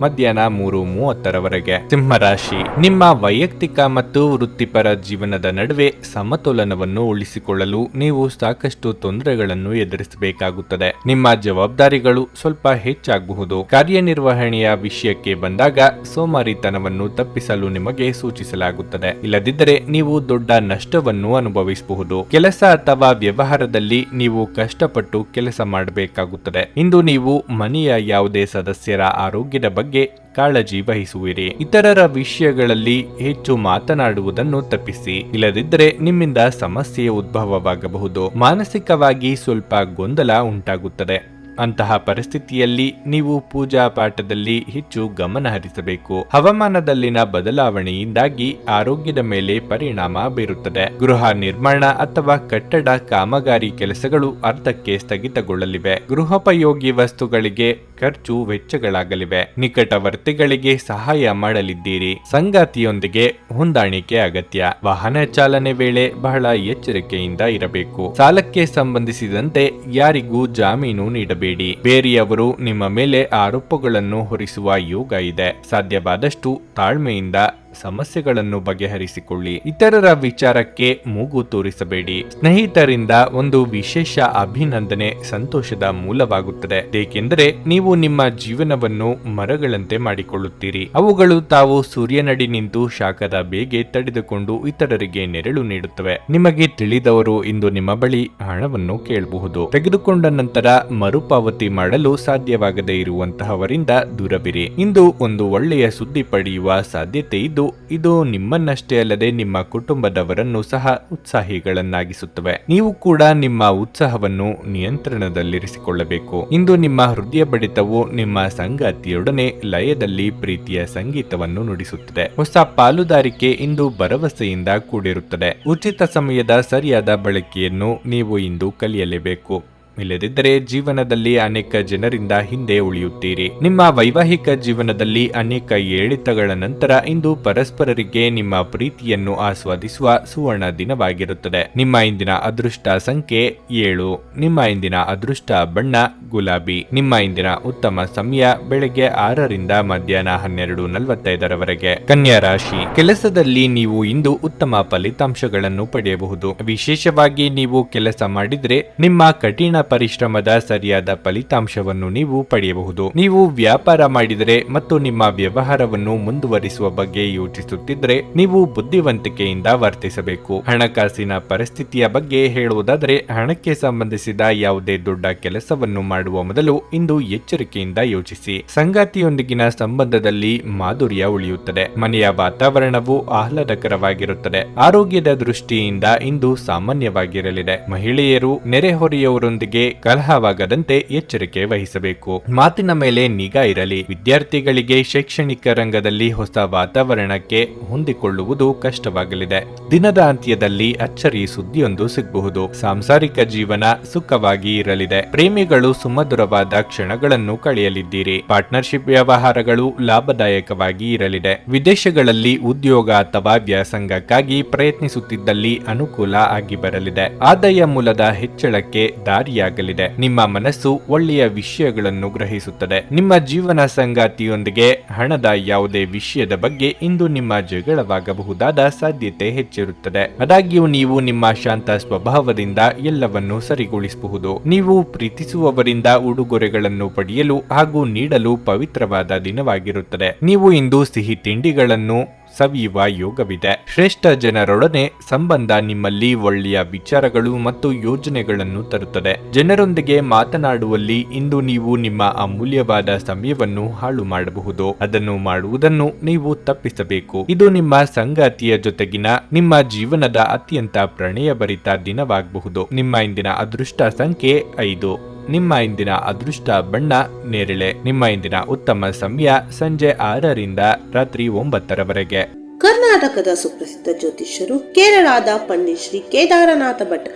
ಮಧ್ಯಾಹ್ನ 3:30 ಸಿಂಹರಾಶಿ. ನಿಮ್ಮ ವೈಯಕ್ತಿಕ ಮತ್ತು ವೃತ್ತಿಪರ ಜೀವನದ ನಡುವೆ ಸಮತೋಲನವನ್ನು ಉಳಿಸಿಕೊಳ್ಳಲು ನೀವು ಸಾಕಷ್ಟು ತೊಂದರೆಗಳನ್ನು ಎದುರಿಸಬೇಕಾಗುತ್ತದೆ. ನಿಮ್ಮ ಜವಾಬ್ದಾರಿಗಳು ಸ್ವಲ್ಪ ಹೆಚ್ಚಾಗಬಹುದು. ಕಾರ್ಯನಿರ್ವಹಣೆಯ ವಿಷಯಕ್ಕೆ ಬಂದಾಗ ಸೋಮಾರಿತನವನ್ನು ತಪ್ಪಿಸಲು ನಿಮಗೆ ಸೂಚಿಸಲಾಗುತ್ತದೆ. ಇಲ್ಲದಿದ್ದರೆ ನೀವು ದೊಡ್ಡ ನಷ್ಟವನ್ನು ಅನುಭವಿಸಬಹುದು. ಕೆಲಸ ಅಥವಾ ವ್ಯವಹಾರದಲ್ಲಿ ನೀವು ಕಷ್ಟಪಟ್ಟು ಕೆಲಸ ಮಾಡಬೇಕಾಗುತ್ತದೆ. ಇಂದು ನೀವು ಮನೆಯ ಯಾವುದೇ ಸದಸ್ಯರ ಆರೋಗ್ಯದ ಬಗ್ಗೆ ಕಾಳಜಿ ವಹಿಸುವಿರಿ. ಇತರರ ವಿಷಯಗಳಲ್ಲಿ ಹೆಚ್ಚು ಮಾತನಾಡುವುದನ್ನು ತಪ್ಪಿಸಿ, ಇಲ್ಲದಿದ್ದರೆ ನಿಮ್ಮಿಂದ ಸಮಸ್ಯೆ ಉದ್ಭವವಾಗಬಹುದು. ಮಾನಸಿಕವಾಗಿ ಸ್ವಲ್ಪ ಗೊಂದಲ ಉಂಟಾಗುತ್ತದೆ. ಅಂತಹ ಪರಿಸ್ಥಿತಿಯಲ್ಲಿ ನೀವು ಪೂಜಾ ಪಾಠದಲ್ಲಿ ಹೆಚ್ಚು ಗಮನ ಹರಿಸಬೇಕು. ಹವಾಮಾನದಲ್ಲಿನ ಬದಲಾವಣೆಯಿಂದಾಗಿ ಆರೋಗ್ಯದ ಮೇಲೆ ಪರಿಣಾಮ ಬೀರುತ್ತದೆ. ಗೃಹ ನಿರ್ಮಾಣ ಅಥವಾ ಕಟ್ಟಡ ಕಾಮಗಾರಿ ಕೆಲಸಗಳು ಅರ್ಧಕ್ಕೆ ಸ್ಥಗಿತಗೊಳ್ಳಲಿವೆ. ಗೃಹೋಪಯೋಗಿ ವಸ್ತುಗಳಿಗೆ ಖರ್ಚು ವೆಚ್ಚಗಳಾಗಲಿವೆ. ನಿಕಟವರ್ತಿಗಳಿಗೆ ಸಹಾಯ ಮಾಡಲಿದ್ದೀರಿ. ಸಂಗಾತಿಯೊಂದಿಗೆ ಹೊಂದಾಣಿಕೆ ಅಗತ್ಯ. ವಾಹನ ಚಾಲನೆ ವೇಳೆ ಬಹಳ ಎಚ್ಚರಿಕೆಯಿಂದ ಇರಬೇಕು. ಸಾಲಕ್ಕೆ ಸಂಬಂಧಿಸಿದಂತೆ ಯಾರಿಗೂ ಜಾಮೀನು ನೀಡಬೇಡಿ. ಬೇರೆಯವರು ನಿಮ್ಮ ಮೇಲೆ ಆರೋಪಗಳನ್ನು ಹೊರಿಸುವ ಯೋಗ ಇದೆ. ಸಾಧ್ಯವಾದಷ್ಟು ತಾಳ್ಮೆಯಿಂದ ಸಮಸ್ಯೆಗಳನ್ನು ಬಗೆಹರಿಸಿಕೊಳ್ಳಿ. ಇತರರ ವಿಚಾರಕ್ಕೆ ಮೂಗು ತೋರಿಸಬೇಡಿ. ಸ್ನೇಹಿತರಿಂದ ಒಂದು ವಿಶೇಷ ಅಭಿನಂದನೆ ಸಂತೋಷದ ಮೂಲವಾಗುತ್ತದೆ, ಏಕೆಂದರೆ ನೀವು ನಿಮ್ಮ ಜೀವನವನ್ನು ಮರಗಳಂತೆ ಮಾಡಿಕೊಳ್ಳುತ್ತೀರಿ. ಅವುಗಳು ತಾವು ಸೂರ್ಯನಡಿ ನಿಂತು ಶಾಖದ ಬೇಗೆ ತಡೆದುಕೊಂಡು ಇತರರಿಗೆ ನೆರಳು ನೀಡುತ್ತವೆ. ನಿಮಗೆ ತಿಳಿದವರು ಇಂದು ನಿಮ್ಮ ಬಳಿ ಹಣವನ್ನು ಕೇಳಬಹುದು. ತೆಗೆದುಕೊಂಡ ನಂತರ ಮರುಪಾವತಿ ಮಾಡಲು ಸಾಧ್ಯವಾಗದೇ ಇರುವಂತಹವರಿಂದ ದೂರವಿರಿ. ಇಂದು ಒಂದು ಒಳ್ಳೆಯ ಸುದ್ದಿ ಪಡೆಯುವ ಸಾಧ್ಯತೆ ಇದ್ದು ಇದು ನಿಮ್ಮನ್ನಷ್ಟೇ ಅಲ್ಲದೆ ನಿಮ್ಮ ಕುಟುಂಬದವರನ್ನು ಸಹ ಉತ್ಸಾಹಿಗಳನ್ನಾಗಿಸುತ್ತವೆ. ನೀವು ಕೂಡ ನಿಮ್ಮ ಉತ್ಸಾಹವನ್ನು ನಿಯಂತ್ರಣದಲ್ಲಿರಿಸಿಕೊಳ್ಳಬೇಕು. ಇಂದು ನಿಮ್ಮ ಹೃದಯ ಬಡಿತವು ನಿಮ್ಮ ಸಂಗಾತಿಯೊಡನೆ ಲಯದಲ್ಲಿ ಪ್ರೀತಿಯ ಸಂಗೀತವನ್ನು ನುಡಿಸುತ್ತದೆ. ಹೊಸ ಪಾಲುದಾರಿಕೆ ಇಂದು ಭರವಸೆಯಿಂದ ಕೂಡಿರುತ್ತದೆ. ಉಚಿತ ಸಮಯದ ಸರಿಯಾದ ಬಳಕೆಯನ್ನು ನೀವು ಇಂದು ಕಲಿಯಲೇಬೇಕು. ಇಲ್ಲದಿದ್ದರೆ ಜೀವನದಲ್ಲಿ ಅನೇಕ ಜನರಿಂದ ಹಿಂದೆ ಉಳಿಯುತ್ತೀರಿ. ನಿಮ್ಮ ವೈವಾಹಿಕ ಜೀವನದಲ್ಲಿ ಅನೇಕ ಏಳಿತಗಳ ನಂತರ ಇಂದು ಪರಸ್ಪರರಿಗೆ ನಿಮ್ಮ ಪ್ರೀತಿಯನ್ನು ಆಸ್ವಾದಿಸುವ ಸುವರ್ಣ ದಿನವಾಗಿರುತ್ತದೆ. ನಿಮ್ಮ ಇಂದಿನ ಅದೃಷ್ಟ ಸಂಖ್ಯೆ 7. ನಿಮ್ಮ ಇಂದಿನ ಅದೃಷ್ಟ ಬಣ್ಣ ಗುಲಾಬಿ. ನಿಮ್ಮ ಇಂದಿನ ಉತ್ತಮ ಸಮಯ ಬೆಳಗ್ಗೆ 6ರಿಂದ ಮಧ್ಯಾಹ್ನ 12:45 ಕನ್ಯಾ ರಾಶಿ. ಕೆಲಸದಲ್ಲಿ ನೀವು ಇಂದು ಉತ್ತಮ ಫಲಿತಾಂಶಗಳನ್ನು ಪಡೆಯಬಹುದು. ವಿಶೇಷವಾಗಿ ನೀವು ಕೆಲಸ ಮಾಡಿದರೆ ನಿಮ್ಮ ಕಠಿಣ ಪರಿಶ್ರಮದ ಸರಿಯಾದ ಫಲಿತಾಂಶವನ್ನು ನೀವು ಪಡೆಯಬಹುದು. ನೀವು ವ್ಯಾಪಾರ ಮಾಡಿದರೆ ಮತ್ತು ನಿಮ್ಮ ವ್ಯವಹಾರವನ್ನು ಮುಂದುವರಿಸುವ ಬಗ್ಗೆ ಯೋಚಿಸುತ್ತಿದ್ದರೆ ನೀವು ಬುದ್ಧಿವಂತಿಕೆಯಿಂದ ವರ್ತಿಸಬೇಕು. ಹಣಕಾಸಿನ ಪರಿಸ್ಥಿತಿಯ ಬಗ್ಗೆ ಹೇಳುವುದಾದರೆ ಹಣಕ್ಕೆ ಸಂಬಂಧಿಸಿದ ಯಾವುದೇ ದೊಡ್ಡ ಕೆಲಸವನ್ನು ಮಾಡುವ ಮೊದಲು ಇಂದು ಎಚ್ಚರಿಕೆಯಿಂದ ಯೋಚಿಸಿ. ಸಂಗಾತಿಯೊಂದಿಗಿನ ಸಂಬಂಧದಲ್ಲಿ ಮಾಧುರ್ಯ ಉಳಿಯುತ್ತದೆ. ಮನೆಯ ವಾತಾವರಣವು ಆಹ್ಲಾದಕರವಾಗಿರುತ್ತದೆ. ಆರೋಗ್ಯದ ದೃಷ್ಟಿಯಿಂದ ಇಂದು ಸಾಮಾನ್ಯವಾಗಿರಲಿದೆ. ಮಹಿಳೆಯರು ನೆರೆಹೊರೆಯವರೊಂದಿಗೆ ಕಲಹವಾಗದಂತೆ ಎಚ್ಚರಿಕೆ ವಹಿಸಬೇಕು. ಮಾತಿನ ಮೇಲೆ ನಿಗಾ ಇರಲಿ. ವಿದ್ಯಾರ್ಥಿಗಳಿಗೆ ಶೈಕ್ಷಣಿಕ ರಂಗದಲ್ಲಿ ಹೊಸ ವಾತಾವರಣಕ್ಕೆ ಹೊಂದಿಕೊಳ್ಳುವುದು ಕಷ್ಟವಾಗಲಿದೆ. ದಿನದ ಅಂತ್ಯದಲ್ಲಿ ಅಚ್ಚರಿ ಸುದ್ದಿಯೊಂದು ಸಿಗಬಹುದು. ಸಾಂಸಾರಿಕ ಜೀವನ ಸುಖವಾಗಿ ಇರಲಿದೆ. ಪ್ರೇಮಿಗಳು ಸುಮಧುರವಾದ ಕ್ಷಣಗಳನ್ನು ಕಳೆಯಲಿದ್ದೀರಿ. ಪಾರ್ಟ್ನರ್ಶಿಪ್ ವ್ಯವಹಾರಗಳು ಲಾಭದಾಯಕವಾಗಿ ಇರಲಿದೆ. ವಿದೇಶಗಳಲ್ಲಿ ಉದ್ಯೋಗ ಅಥವಾ ವ್ಯಾಸಂಗಕ್ಕಾಗಿ ಪ್ರಯತ್ನಿಸುತ್ತಿದ್ದಲ್ಲಿ ಅನುಕೂಲ ಆಗಿ ಬರಲಿದೆ. ಆದಾಯ ಮೂಲದ ಹೆಚ್ಚಳಕ್ಕೆ ದಾರಿಯಾಗಲಿದೆ. ನಿಮ್ಮ ಮನಸ್ಸು ಒಳ್ಳೆಯ ವಿಷಯಗಳನ್ನು ಗ್ರಹಿಸುತ್ತದೆ. ನಿಮ್ಮ ಜೀವನ ಸಂಗಾತಿಯೊಂದಿಗೆ ಹಣದ ಯಾವುದೇ ವಿಷಯದ ಬಗ್ಗೆ ಇಂದು ನಿಮ್ಮ ಜಗಳವಾಗಬಹುದಾದ ಸಾಧ್ಯತೆ ಹೆಚ್ಚಿರುತ್ತದೆ. ಆದಾಗ್ಯೂ ನೀವು ನಿಮ್ಮ ಶಾಂತ ಸ್ವಭಾವದಿಂದ ಎಲ್ಲವನ್ನೂ ಸರಿಗೊಳಿಸಬಹುದು. ನೀವು ಪ್ರೀತಿಸುವವರಿಂದ ಉಡುಗೊರೆಗಳನ್ನು ಪಡೆಯಲು ಹಾಗೂ ನೀಡಲು ಪವಿತ್ರವಾದ ದಿನವಾಗಿರುತ್ತದೆ. ನೀವು ಇಂದು ಸಿಹಿ ತಿಂಡಿಗಳನ್ನು ಸವಿಯುವ ಯೋಗವಿದೆ. ಶ್ರೇಷ್ಠ ಜನರೊಡನೆ ಸಂಬಂಧ ನಿಮ್ಮಲ್ಲಿ ಒಳ್ಳೆಯ ವಿಚಾರಗಳು ಮತ್ತು ಯೋಜನೆಗಳನ್ನು ತರುತ್ತದೆ. ಜನರೊಂದಿಗೆ ಮಾತನಾಡುವಲ್ಲಿ ಇಂದು ನೀವು ನಿಮ್ಮ ಅಮೂಲ್ಯವಾದ ಸಮಯವನ್ನು ಹಾಳು ಮಾಡಬಹುದು. ಅದನ್ನು ಮಾಡುವುದನ್ನು ನೀವು ತಪ್ಪಿಸಬೇಕು. ಇದು ನಿಮ್ಮ ಸಂಗಾತಿಯ ಜೊತೆಗಿನ ನಿಮ್ಮ ಜೀವನದ ಅತ್ಯಂತ ಪ್ರಣಯಭರಿತ ದಿನವಾಗಬಹುದು. ನಿಮ್ಮ ಇಂದಿನ ಅದೃಷ್ಟ ಸಂಖ್ಯೆ 5. ನಿಮ್ಮ ಇಂದಿನ ಅದೃಷ್ಟ ಬಣ್ಣ ನೇರಳೆ. ನಿಮ್ಮ ಇಂದಿನ ಉತ್ತಮ ಸಮಯ ಸಂಜೆ 6ರಿಂದ ರಾತ್ರಿ 9 ಕರ್ನಾಟಕದ ಸುಪ್ರಸಿದ್ಧ ಜ್ಯೋತಿಷ್ಯರು ಕೇರಳದ ಪಂಡಿತ್ ಶ್ರೀ ಕೇದಾರನಾಥ ಭಟ್.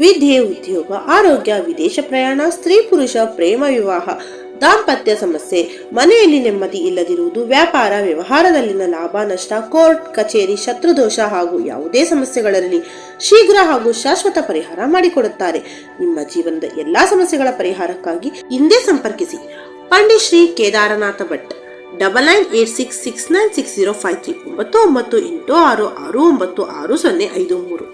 ವಿದ್ಯೆ, ಉದ್ಯೋಗ, ಆರೋಗ್ಯ, ವಿದೇಶ ಪ್ರಯಾಣ, ಸ್ತ್ರೀ ಪುರುಷ ಪ್ರೇಮ ವಿವಾಹ, ದಾಂಪತ್ಯ ಸಮಸ್ಯೆ, ಮನೆಯಲ್ಲಿ ನೆಮ್ಮದಿ ಇಲ್ಲದಿರುವುದು, ವ್ಯಾಪಾರ ವ್ಯವಹಾರದಲ್ಲಿನ ಲಾಭ ನಷ್ಟ, ಕೋರ್ಟ್ ಕಚೇರಿ, ಶತ್ರುದೋಷ ಹಾಗೂ ಯಾವುದೇ ಸಮಸ್ಯೆಗಳಲ್ಲಿ ಶೀಘ್ರ ಹಾಗೂ ಶಾಶ್ವತ ಪರಿಹಾರ ಮಾಡಿಕೊಡುತ್ತಾರೆ. ನಿಮ್ಮ ಜೀವನದ ಎಲ್ಲಾ ಸಮಸ್ಯೆಗಳ ಪರಿಹಾರಕ್ಕಾಗಿ ಇಂದೇ ಸಂಪರ್ಕಿಸಿ ಪಂಡಿತ್ ಶ್ರೀ ಕೇದಾರನಾಥ ಭಟ್. 9986696053 9986696053.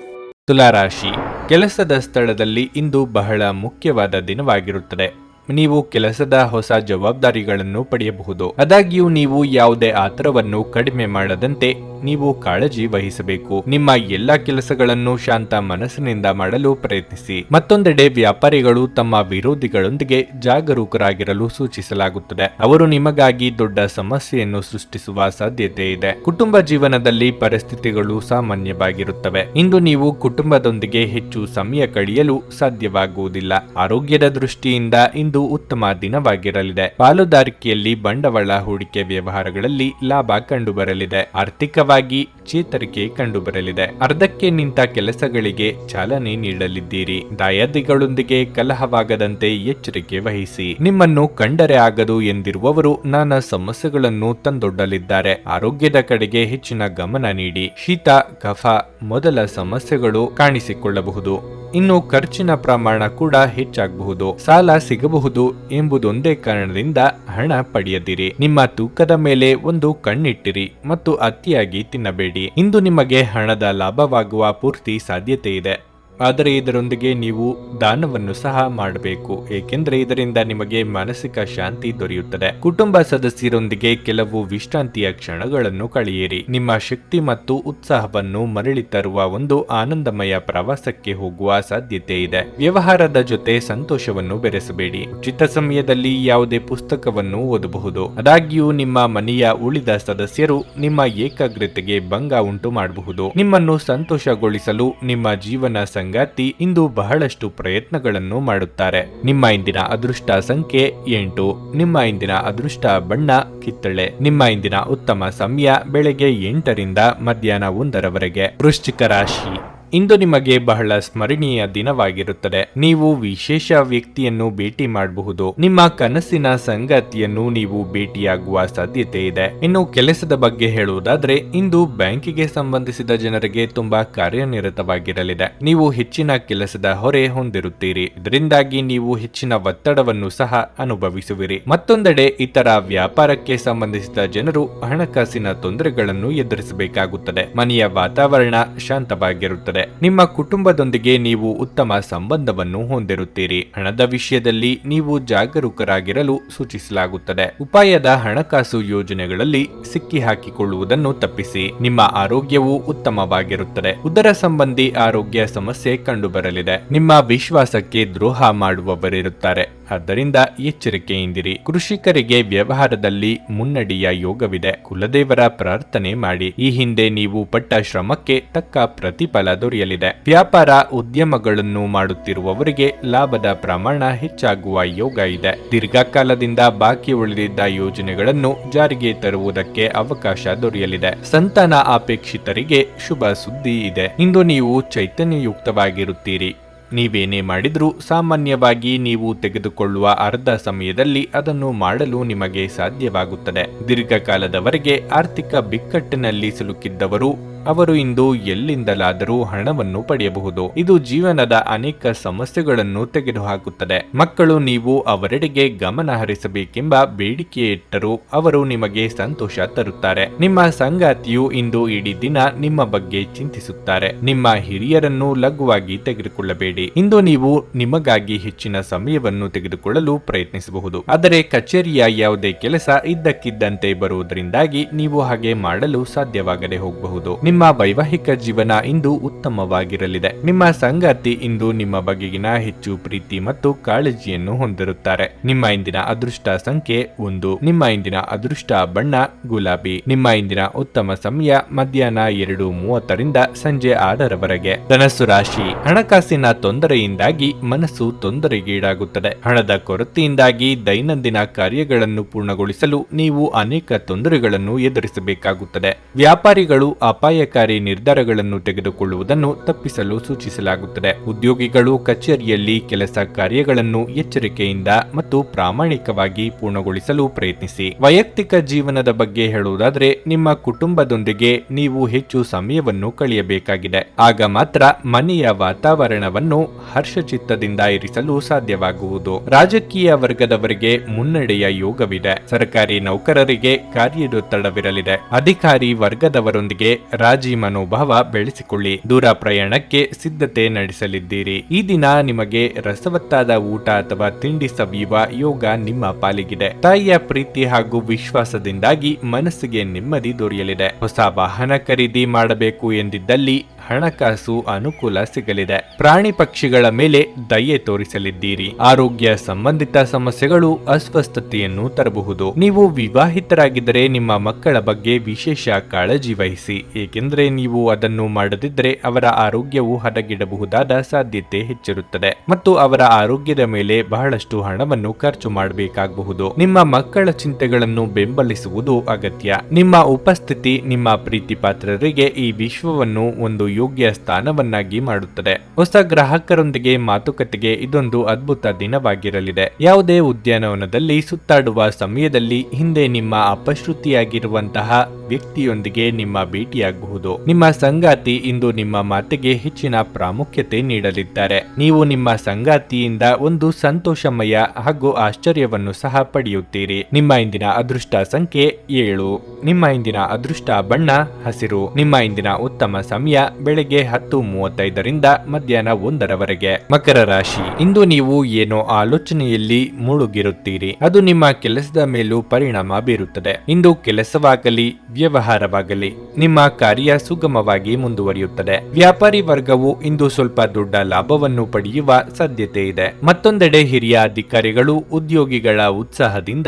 ತುಲಾರಾಶಿ. ಕೆಲಸದ ಸ್ಥಳದಲ್ಲಿ ಇಂದು ಬಹಳ ಮುಖ್ಯವಾದ ದಿನವಾಗಿರುತ್ತದೆ. ನೀವು ಕೆಲಸದ ಹೊಸ ಜವಾಬ್ದಾರಿಗಳನ್ನು ಪಡೆಯಬಹುದು. ಆದಾಗ್ಯೂ ನೀವು ಯಾವುದೇ ಆತರವನ್ನು ಕಡಿಮೆ ಮಾಡದಂತೆ ನೀವು ಕಾಳಜಿ ವಹಿಸಬೇಕು. ನಿಮ್ಮ ಎಲ್ಲಾ ಕೆಲಸಗಳನ್ನು ಶಾಂತ ಮನಸ್ಸಿನಿಂದ ಮಾಡಲು ಪ್ರಯತ್ನಿಸಿ. ಮತ್ತೊಂದೆಡೆ ವ್ಯಾಪಾರಿಗಳು ತಮ್ಮ ವಿರೋಧಿಗಳೊಂದಿಗೆ ಜಾಗರೂಕರಾಗಿರಲು ಸೂಚಿಸಲಾಗುತ್ತದೆ. ಅವರು ನಿಮಗಾಗಿ ದೊಡ್ಡ ಸಮಸ್ಯೆಯನ್ನು ಸೃಷ್ಟಿಸುವ ಸಾಧ್ಯತೆ ಇದೆ. ಕುಟುಂಬ ಜೀವನದಲ್ಲಿ ಪರಿಸ್ಥಿತಿಗಳು ಸಾಮಾನ್ಯವಾಗಿರುತ್ತವೆ. ಇಂದು ನೀವು ಕುಟುಂಬದೊಂದಿಗೆ ಹೆಚ್ಚು ಸಮಯ ಕಳೆಯಲು ಸಾಧ್ಯವಾಗುವುದಿಲ್ಲ. ಆರೋಗ್ಯದ ದೃಷ್ಟಿಯಿಂದ ಇಂದು ಉತ್ತಮ ದಿನವಾಗಿರಲಿದೆ. ಪಾಲುದಾರಿಕೆಯಲ್ಲಿ ಬಂಡವಾಳ ಹೂಡಿಕೆ ವ್ಯವಹಾರಗಳಲ್ಲಿ ಲಾಭ ಕಂಡುಬರಲಿದೆ. ಆರ್ಥಿಕವಾಗಿ ಚೇತರಿಕೆ ಕಂಡುಬರಲಿದೆ. ಅರ್ಧಕ್ಕೆ ನಿಂತ ಕೆಲಸಗಳಿಗೆ ಚಾಲನೆ ನೀಡಲಿದ್ದೀರಿ. ದಾಯಾದಿಗಳೊಂದಿಗೆ ಕಲಹವಾಗದಂತೆ ಎಚ್ಚರಿಕೆ ವಹಿಸಿ. ನಿಮ್ಮನ್ನು ಕಂಡರೆ ಆಗದು ಎಂದಿರುವವರು ನಾನಾ ಸಮಸ್ಯೆಗಳನ್ನು ತಂದೊಡ್ಡಲಿದ್ದಾರೆ. ಆರೋಗ್ಯದ ಕಡೆಗೆ ಹೆಚ್ಚಿನ ಗಮನ ನೀಡಿ. ಶೀತ, ಕಫ ಮೊದಲ ಸಮಸ್ಯೆಗಳು ಕಾಣಿಸಿಕೊಳ್ಳಬಹುದು. ಇನ್ನು ಖರ್ಚಿನ ಪ್ರಮಾಣ ಕೂಡ ಹೆಚ್ಚಾಗಬಹುದು. ಸಾಲ ಸಿಗಬಹುದು ಎಂಬುದೊಂದೇ ಕಾರಣದಿಂದ ಹಣ ಪಡೆಯದಿರಿ. ನಿಮ್ಮ ತೂಕದ ಮೇಲೆ ಒಂದು ಕಣ್ಣಿಟ್ಟಿರಿ ಮತ್ತು ಅತಿಯಾಗಿ ತಿನ್ನಬೇಡಿ. ಇಂದು ನಿಮಗೆ ಹಣದ ಲಾಭವಾಗುವ ಪೂರ್ತಿ ಸಾಧ್ಯತೆ ಇದೆ. ಆದರೆ ಇದರೊಂದಿಗೆ ನೀವು ದಾನವನ್ನು ಸಹ ಮಾಡಬೇಕು, ಏಕೆಂದರೆ ಇದರಿಂದ ನಿಮಗೆ ಮಾನಸಿಕ ಶಾಂತಿ ದೊರೆಯುತ್ತದೆ. ಕುಟುಂಬ ಸದಸ್ಯರೊಂದಿಗೆ ಕೆಲವು ವಿಶ್ರಾಂತಿಯ ಕ್ಷಣಗಳನ್ನು ಕಳೆಯಿರಿ. ನಿಮ್ಮ ಶಕ್ತಿ ಮತ್ತು ಉತ್ಸಾಹವನ್ನು ಮರಳಿ ತರುವ ಒಂದು ಆನಂದಮಯ ಪ್ರವಾಸಕ್ಕೆ ಹೋಗುವ ಸಾಧ್ಯತೆ ಇದೆ. ವ್ಯವಹಾರದ ಜೊತೆ ಸಂತೋಷವನ್ನು ಬೆರೆಸಬೇಡಿ. ಉಚಿತ ಸಮಯದಲ್ಲಿ ಯಾವುದೇ ಪುಸ್ತಕವನ್ನು ಓದಬಹುದು. ಆದಾಗ್ಯೂ ನಿಮ್ಮ ಮನೆಯ ಉಳಿದ ಸದಸ್ಯರು ನಿಮ್ಮ ಏಕಾಗ್ರತೆಗೆ ಭಂಗ ಉಂಟು ಮಾಡಬಹುದು. ನಿಮ್ಮನ್ನು ಸಂತೋಷಗೊಳಿಸಲು ನಿಮ್ಮ ಜೀವನ ಸಂಗಾತಿ ಇಂದು ಬಹಳಷ್ಟು ಪ್ರಯತ್ನಗಳನ್ನು ಮಾಡುತ್ತಾರೆ. ನಿಮ್ಮ ಇಂದಿನ ಅದೃಷ್ಟ ಸಂಖ್ಯೆ 8. ನಿಮ್ಮ ಇಂದಿನ ಅದೃಷ್ಟ ಬಣ್ಣ ಕಿತ್ತಳೆ. ನಿಮ್ಮ ಇಂದಿನ ಉತ್ತಮ ಸಮಯ ಬೆಳಗ್ಗೆ 8ರಿಂದ ಮಧ್ಯಾಹ್ನ 1ರವರೆಗೆ. ವೃಶ್ಚಿಕ ರಾಶಿ. ಇಂದು ನಿಮಗೆ ಬಹಳ ಸ್ಮರಣೀಯ ದಿನವಾಗಿರುತ್ತದೆ. ನೀವು ವಿಶೇಷ ವ್ಯಕ್ತಿಯನ್ನು ಭೇಟಿ ಮಾಡಬಹುದು. ನಿಮ್ಮ ಕನಸಿನ ಸಂಗಾತಿಯನ್ನು ನೀವು ಭೇಟಿಯಾಗುವ ಸಾಧ್ಯತೆ ಇದೆ. ಇನ್ನು ಕೆಲಸದ ಬಗ್ಗೆ ಹೇಳುವುದಾದ್ರೆ, ಇಂದು ಬ್ಯಾಂಕಿಗೆ ಸಂಬಂಧಿಸಿದ ಜನರಿಗೆ ತುಂಬಾ ಕಾರ್ಯನಿರತವಾಗಿರಲಿದೆ. ನೀವು ಹೆಚ್ಚಿನ ಕೆಲಸದ ಹೊರೆ ಹೊಂದಿರುತ್ತೀರಿ. ಇದರಿಂದಾಗಿ ನೀವು ಹೆಚ್ಚಿನ ಒತ್ತಡವನ್ನು ಸಹ ಅನುಭವಿಸುವಿರಿ. ಮತ್ತೊಂದೆಡೆ ಇತರ ವ್ಯಾಪಾರಕ್ಕೆ ಸಂಬಂಧಿಸಿದ ಜನರು ಹಣಕಾಸಿನ ತೊಂದರೆಗಳನ್ನು ಎದುರಿಸಬೇಕಾಗುತ್ತದೆ. ಮನೆಯ ವಾತಾವರಣ ಶಾಂತವಾಗಿರುತ್ತದೆ. ನಿಮ್ಮ ಕುಟುಂಬದೊಂದಿಗೆ ನೀವು ಉತ್ತಮ ಸಂಬಂಧವನ್ನು ಹೊಂದಿರುತ್ತೀರಿ. ಹಣದ ವಿಷಯದಲ್ಲಿ ನೀವು ಜಾಗರೂಕರಾಗಿರಲು ಸೂಚಿಸಲಾಗುತ್ತದೆ. ಉಪಾಯದ ಹಣಕಾಸು ಯೋಜನೆಗಳಲ್ಲಿ ಸಿಕ್ಕಿ ಹಾಕಿಕೊಳ್ಳುವುದನ್ನು ತಪ್ಪಿಸಿ. ನಿಮ್ಮ ಆರೋಗ್ಯವು ಉತ್ತಮವಾಗಿರುತ್ತದೆ. ಉದರ ಸಂಬಂಧಿ ಆರೋಗ್ಯ ಸಮಸ್ಯೆ ಕಂಡುಬರಲಿದೆ. ನಿಮ್ಮ ವಿಶ್ವಾಸಕ್ಕೆ ದ್ರೋಹ ಮಾಡುವವರಿರುತ್ತಾರೆ. ಆದ್ದರಿಂದ ಎಚ್ಚರಿಕೆಯಿಂದಿರಿ. ಕೃಷಿಕರಿಗೆ ವ್ಯವಹಾರದಲ್ಲಿ ಮುನ್ನಡೆಯ ಯೋಗವಿದೆ. ಕುಲದೇವರ ಪ್ರಾರ್ಥನೆ ಮಾಡಿ. ಈ ಹಿಂದೆ ನೀವು ಪಟ್ಟ ಶ್ರಮಕ್ಕೆ ತಕ್ಕ ಪ್ರತಿಫಲ ದೊರೆಯಲಿದೆ. ವ್ಯಾಪಾರ ಉದ್ಯಮಗಳನ್ನು ಮಾಡುತ್ತಿರುವವರಿಗೆ ಲಾಭದ ಪ್ರಮಾಣ ಹೆಚ್ಚಾಗುವ ಯೋಗ ಇದೆ. ದೀರ್ಘಕಾಲದಿಂದ ಬಾಕಿ ಉಳಿದಿದ್ದ ಯೋಜನೆಗಳನ್ನು ಜಾರಿಗೆ ತರುವುದಕ್ಕೆ ಅವಕಾಶ ದೊರೆಯಲಿದೆ. ಸಂತಾನ ಅಪೇಕ್ಷಿತರಿಗೆ ಶುಭ ಸುದ್ದಿ ಇದೆ. ಇಂದು ನೀವು ಚೈತನ್ಯಯುಕ್ತವಾಗಿರುತ್ತೀರಿ. ನೀವೇನೇ ಮಾಡಿದ್ರೂ ಸಾಮಾನ್ಯವಾಗಿ ನೀವು ತೆಗೆದುಕೊಳ್ಳುವ ಅರ್ಧ ಸಮಯದಲ್ಲಿ ಅದನ್ನು ಮಾಡಲು ನಿಮಗೆ ಸಾಧ್ಯವಾಗುತ್ತದೆ. ದೀರ್ಘಕಾಲದವರೆಗೆ ಆರ್ಥಿಕ ಬಿಕ್ಕಟ್ಟಿನಲ್ಲಿ ಸಿಲುಕಿದ್ದವರು ಅವರು ಇಂದು ಎಲ್ಲಿಂದಲಾದರೂ ಹಣವನ್ನು ಪಡೆಯಬಹುದು. ಇದು ಜೀವನದ ಅನೇಕ ಸಮಸ್ಯೆಗಳನ್ನು ತೆಗೆದುಹಾಕುತ್ತದೆ. ಮಕ್ಕಳು ನೀವು ಅವರೆಡೆಗೆ ಗಮನ ಹರಿಸಬೇಕೆಂಬ ಬೇಡಿಕೆ ಇಟ್ಟರೂ ಅವರು ನಿಮಗೆ ಸಂತೋಷ ತರುತ್ತಾರೆ. ನಿಮ್ಮ ಸಂಗಾತಿಯು ಇಂದು ಇಡೀ ದಿನ ನಿಮ್ಮ ಬಗ್ಗೆ ಚಿಂತಿಸುತ್ತಾರೆ. ನಿಮ್ಮ ಹಿರಿಯರನ್ನು ಲಘುವಾಗಿ ತೆಗೆದುಕೊಳ್ಳಬೇಡಿ. ಇಂದು ನೀವು ನಿಮಗಾಗಿ ಹೆಚ್ಚಿನ ಸಮಯವನ್ನು ತೆಗೆದುಕೊಳ್ಳಲು ಪ್ರಯತ್ನಿಸಬಹುದು. ಆದರೆ ಕಚೇರಿಯ ಯಾವುದೇ ಕೆಲಸ ಇದ್ದಕ್ಕಿದ್ದಂತೆ ಬರುವುದರಿಂದಾಗಿ ನೀವು ಹಾಗೆ ಮಾಡಲು ಸಾಧ್ಯವಾಗದೆ ಹೋಗಬಹುದು. ನಿಮ್ಮ ವೈವಾಹಿಕ ಜೀವನ ಇಂದು ಉತ್ತಮವಾಗಿರಲಿದೆ. ನಿಮ್ಮ ಸಂಗಾತಿ ಇಂದು ನಿಮ್ಮ ಬಗೆಗಿನ ಹೆಚ್ಚು ಪ್ರೀತಿ ಮತ್ತು ಕಾಳಜಿಯನ್ನು ಹೊಂದಿರುತ್ತಾರೆ. ನಿಮ್ಮ ಇಂದಿನ ಅದೃಷ್ಟ ಸಂಖ್ಯೆ 1. ನಿಮ್ಮ ಇಂದಿನ ಅದೃಷ್ಟ ಬಣ್ಣ ಗುಲಾಬಿ. ನಿಮ್ಮ ಇಂದಿನ ಉತ್ತಮ ಸಮಯ ಮಧ್ಯಾಹ್ನ 2:30ರಿಂದ ಸಂಜೆ 6ರವರೆಗೆ. ಧನಸ್ಸು ರಾಶಿ. ಹಣಕಾಸಿನ ತೊಂದರೆಯಿಂದಾಗಿ ಮನಸ್ಸು ತೊಂದರೆಗೀಡಾಗುತ್ತದೆ. ಹಣದ ಕೊರತೆಯಿಂದಾಗಿ ದೈನಂದಿನ ಕಾರ್ಯಗಳನ್ನು ಪೂರ್ಣಗೊಳಿಸಲು ನೀವು ಅನೇಕ ತೊಂದರೆಗಳನ್ನು ಎದುರಿಸಬೇಕಾಗುತ್ತದೆ. ವ್ಯಾಪಾರಿಗಳು ಅಪಾಯಕಾರಿ ನಿರ್ಧಾರಗಳನ್ನು ತೆಗೆದುಕೊಳ್ಳುವುದನ್ನು ತಪ್ಪಿಸಲು ಸೂಚಿಸಲಾಗುತ್ತದೆ. ಉದ್ಯೋಗಿಗಳು ಕಚೇರಿಯಲ್ಲಿ ಕೆಲಸ ಕಾರ್ಯಗಳನ್ನು ಎಚ್ಚರಿಕೆಯಿಂದ ಮತ್ತು ಪ್ರಾಮಾಣಿಕವಾಗಿ ಪೂರ್ಣಗೊಳಿಸಲು ಪ್ರಯತ್ನಿಸಿ. ವೈಯಕ್ತಿಕ ಜೀವನದ ಬಗ್ಗೆ ಹೇಳುವುದಾದರೆ, ನಿಮ್ಮ ಕುಟುಂಬದೊಂದಿಗೆ ನೀವು ಹೆಚ್ಚು ಸಮಯವನ್ನು ಕಳೆಯಬೇಕಾಗಿದೆ. ಆಗ ಮಾತ್ರ ಮನೆಯ ವಾತಾವರಣವನ್ನು ಹರ್ಷಚಿತ್ತದಿಂದ ಇರಿಸಲು ಸಾಧ್ಯವಾಗುವುದು. ರಾಜಕೀಯ ವರ್ಗದವರಿಗೆ ಮುನ್ನಡೆಯ ಯೋಗವಿದೆ. ಸರ್ಕಾರಿ ನೌಕರರಿಗೆ ಕಾರ್ಯದೊತ್ತಡವಿರಲಿದೆ. ಅಧಿಕಾರಿ ವರ್ಗದವರೊಂದಿಗೆ ರಾಜಿ ಮನೋಭಾವ ಬೆಳೆಸಿಕೊಳ್ಳಿ. ದೂರ ಪ್ರಯಾಣಕ್ಕೆ ಸಿದ್ಧತೆ ನಡೆಸಲಿದ್ದೀರಿ. ಈ ದಿನ ನಿಮಗೆ ರಸವತ್ತಾದ ಊಟ ಅಥವಾ ತಿಂಡಿ ಸವಿಯುವ ಯೋಗ ನಿಮ್ಮ ಪಾಲಿಗಿದೆ. ತಾಯಿಯ ಪ್ರೀತಿ ಹಾಗೂ ವಿಶ್ವಾಸದಿಂದಾಗಿ ಮನಸ್ಸಿಗೆ ನೆಮ್ಮದಿ ದೊರೆಯಲಿದೆ. ಹೊಸ ವಾಹನ ಖರೀದಿ ಮಾಡಬೇಕು ಎಂದಿದ್ದಲ್ಲಿ ಹಣಕಾಸು ಅನುಕೂಲ ಸಿಗಲಿದೆ. ಪ್ರಾಣಿ ಪಕ್ಷಿಗಳ ಮೇಲೆ ದಯೆ ತೋರಿಸಲಿದ್ದೀರಿ. ಆರೋಗ್ಯ ಸಂಬಂಧಿತ ಸಮಸ್ಯೆಗಳು ಅಸ್ವಸ್ಥತೆಯನ್ನು ತರಬಹುದು. ನೀವು ವಿವಾಹಿತರಾಗಿದ್ದರೆ ನಿಮ್ಮ ಮಕ್ಕಳ ಬಗ್ಗೆ ವಿಶೇಷ ಕಾಳಜಿ ವಹಿಸಿ, ಏಕೆಂದರೆ ನೀವು ಅದನ್ನು ಮಾಡದಿದ್ದರೆ ಅವರ ಆರೋಗ್ಯವು ಹದಗೆಡಬಹುದಾದ ಸಾಧ್ಯತೆ ಹೆಚ್ಚಿರುತ್ತದೆ ಮತ್ತು ಅವರ ಆರೋಗ್ಯದ ಮೇಲೆ ಬಹಳಷ್ಟು ಹಣವನ್ನು ಖರ್ಚು ಮಾಡಬೇಕಾಗಬಹುದು. ನಿಮ್ಮ ಮಕ್ಕಳ ಚಿಂತೆಗಳನ್ನು ಬೆಂಬಲಿಸುವುದು ಅಗತ್ಯ. ನಿಮ್ಮ ಉಪಸ್ಥಿತಿ ನಿಮ್ಮ ಪ್ರೀತಿ ಪಾತ್ರರಿಗೆ ಈ ವಿಶ್ವವನ್ನು ಒಂದು ಯೋಗ್ಯ ಸ್ಥಾನವನ್ನಾಗಿ ಮಾಡುತ್ತದೆ. ಹೊಸ ಗ್ರಾಹಕರೊಂದಿಗೆ ಮಾತುಕತೆಗೆ ಇದೊಂದು ಅದ್ಭುತ ದಿನವಾಗಿರಲಿದೆ. ಯಾವುದೇ ಉದ್ಯಾನವನದಲ್ಲಿ ಸುತ್ತಾಡುವ ಸಮಯದಲ್ಲಿ ಹಿಂದೆ ನಿಮ್ಮ ಅಪಶ್ರುತಿಯಾಗಿರುವಂತಹ ವ್ಯಕ್ತಿಯೊಂದಿಗೆ ನಿಮ್ಮ ಭೇಟಿಯಾಗಬಹುದು. ನಿಮ್ಮ ಸಂಗಾತಿ ಇಂದು ನಿಮ್ಮ ಮಾತಿಗೆ ಹೆಚ್ಚಿನ ಪ್ರಾಮುಖ್ಯತೆ ನೀಡಲಿದ್ದಾರೆ. ನೀವು ನಿಮ್ಮ ಸಂಗಾತಿಯಿಂದ ಒಂದು ಸಂತೋಷಮಯ ಹಾಗೂ ಆಶ್ಚರ್ಯವನ್ನು ಸಹ ಪಡೆಯುತ್ತೀರಿ. ನಿಮ್ಮ ಇಂದಿನ ಅದೃಷ್ಟ ಸಂಖ್ಯೆ 7. ನಿಮ್ಮ ಇಂದಿನ ಅದೃಷ್ಟ ಬಣ್ಣ ಹಸಿರು. ನಿಮ್ಮ ಇಂದಿನ ಉತ್ತಮ ಸಮಯ ಬೆಳಗ್ಗೆ 10:35ರಿಂದ ಮಧ್ಯಾಹ್ನ 1ರವರೆಗೆ. ಮಕರ ರಾಶಿ, ಇಂದು ನೀವು ಏನೋ ಆಲೋಚನೆಯಲ್ಲಿ ಮುಳುಗಿರುತ್ತೀರಿ. ಅದು ನಿಮ್ಮ ಕೆಲಸದ ಮೇಲೂ ಪರಿಣಾಮ ಬೀರುತ್ತದೆ. ಇಂದು ಕೆಲಸವಾಗಲಿ ವ್ಯವಹಾರವಾಗಲಿ ನಿಮ್ಮ ಕಾರ್ಯ ಸುಗಮವಾಗಿ ಮುಂದುವರಿಯುತ್ತದೆ. ವ್ಯಾಪಾರಿ ವರ್ಗವು ಇಂದು ಸ್ವಲ್ಪ ದೊಡ್ಡ ಲಾಭವನ್ನು ಪಡೆಯುವ ಸಾಧ್ಯತೆ ಇದೆ. ಮತ್ತೊಂದೆಡೆ ಹಿರಿಯ ಅಧಿಕಾರಿಗಳು ಉದ್ಯೋಗಿಗಳ ಉತ್ಸಾಹದಿಂದ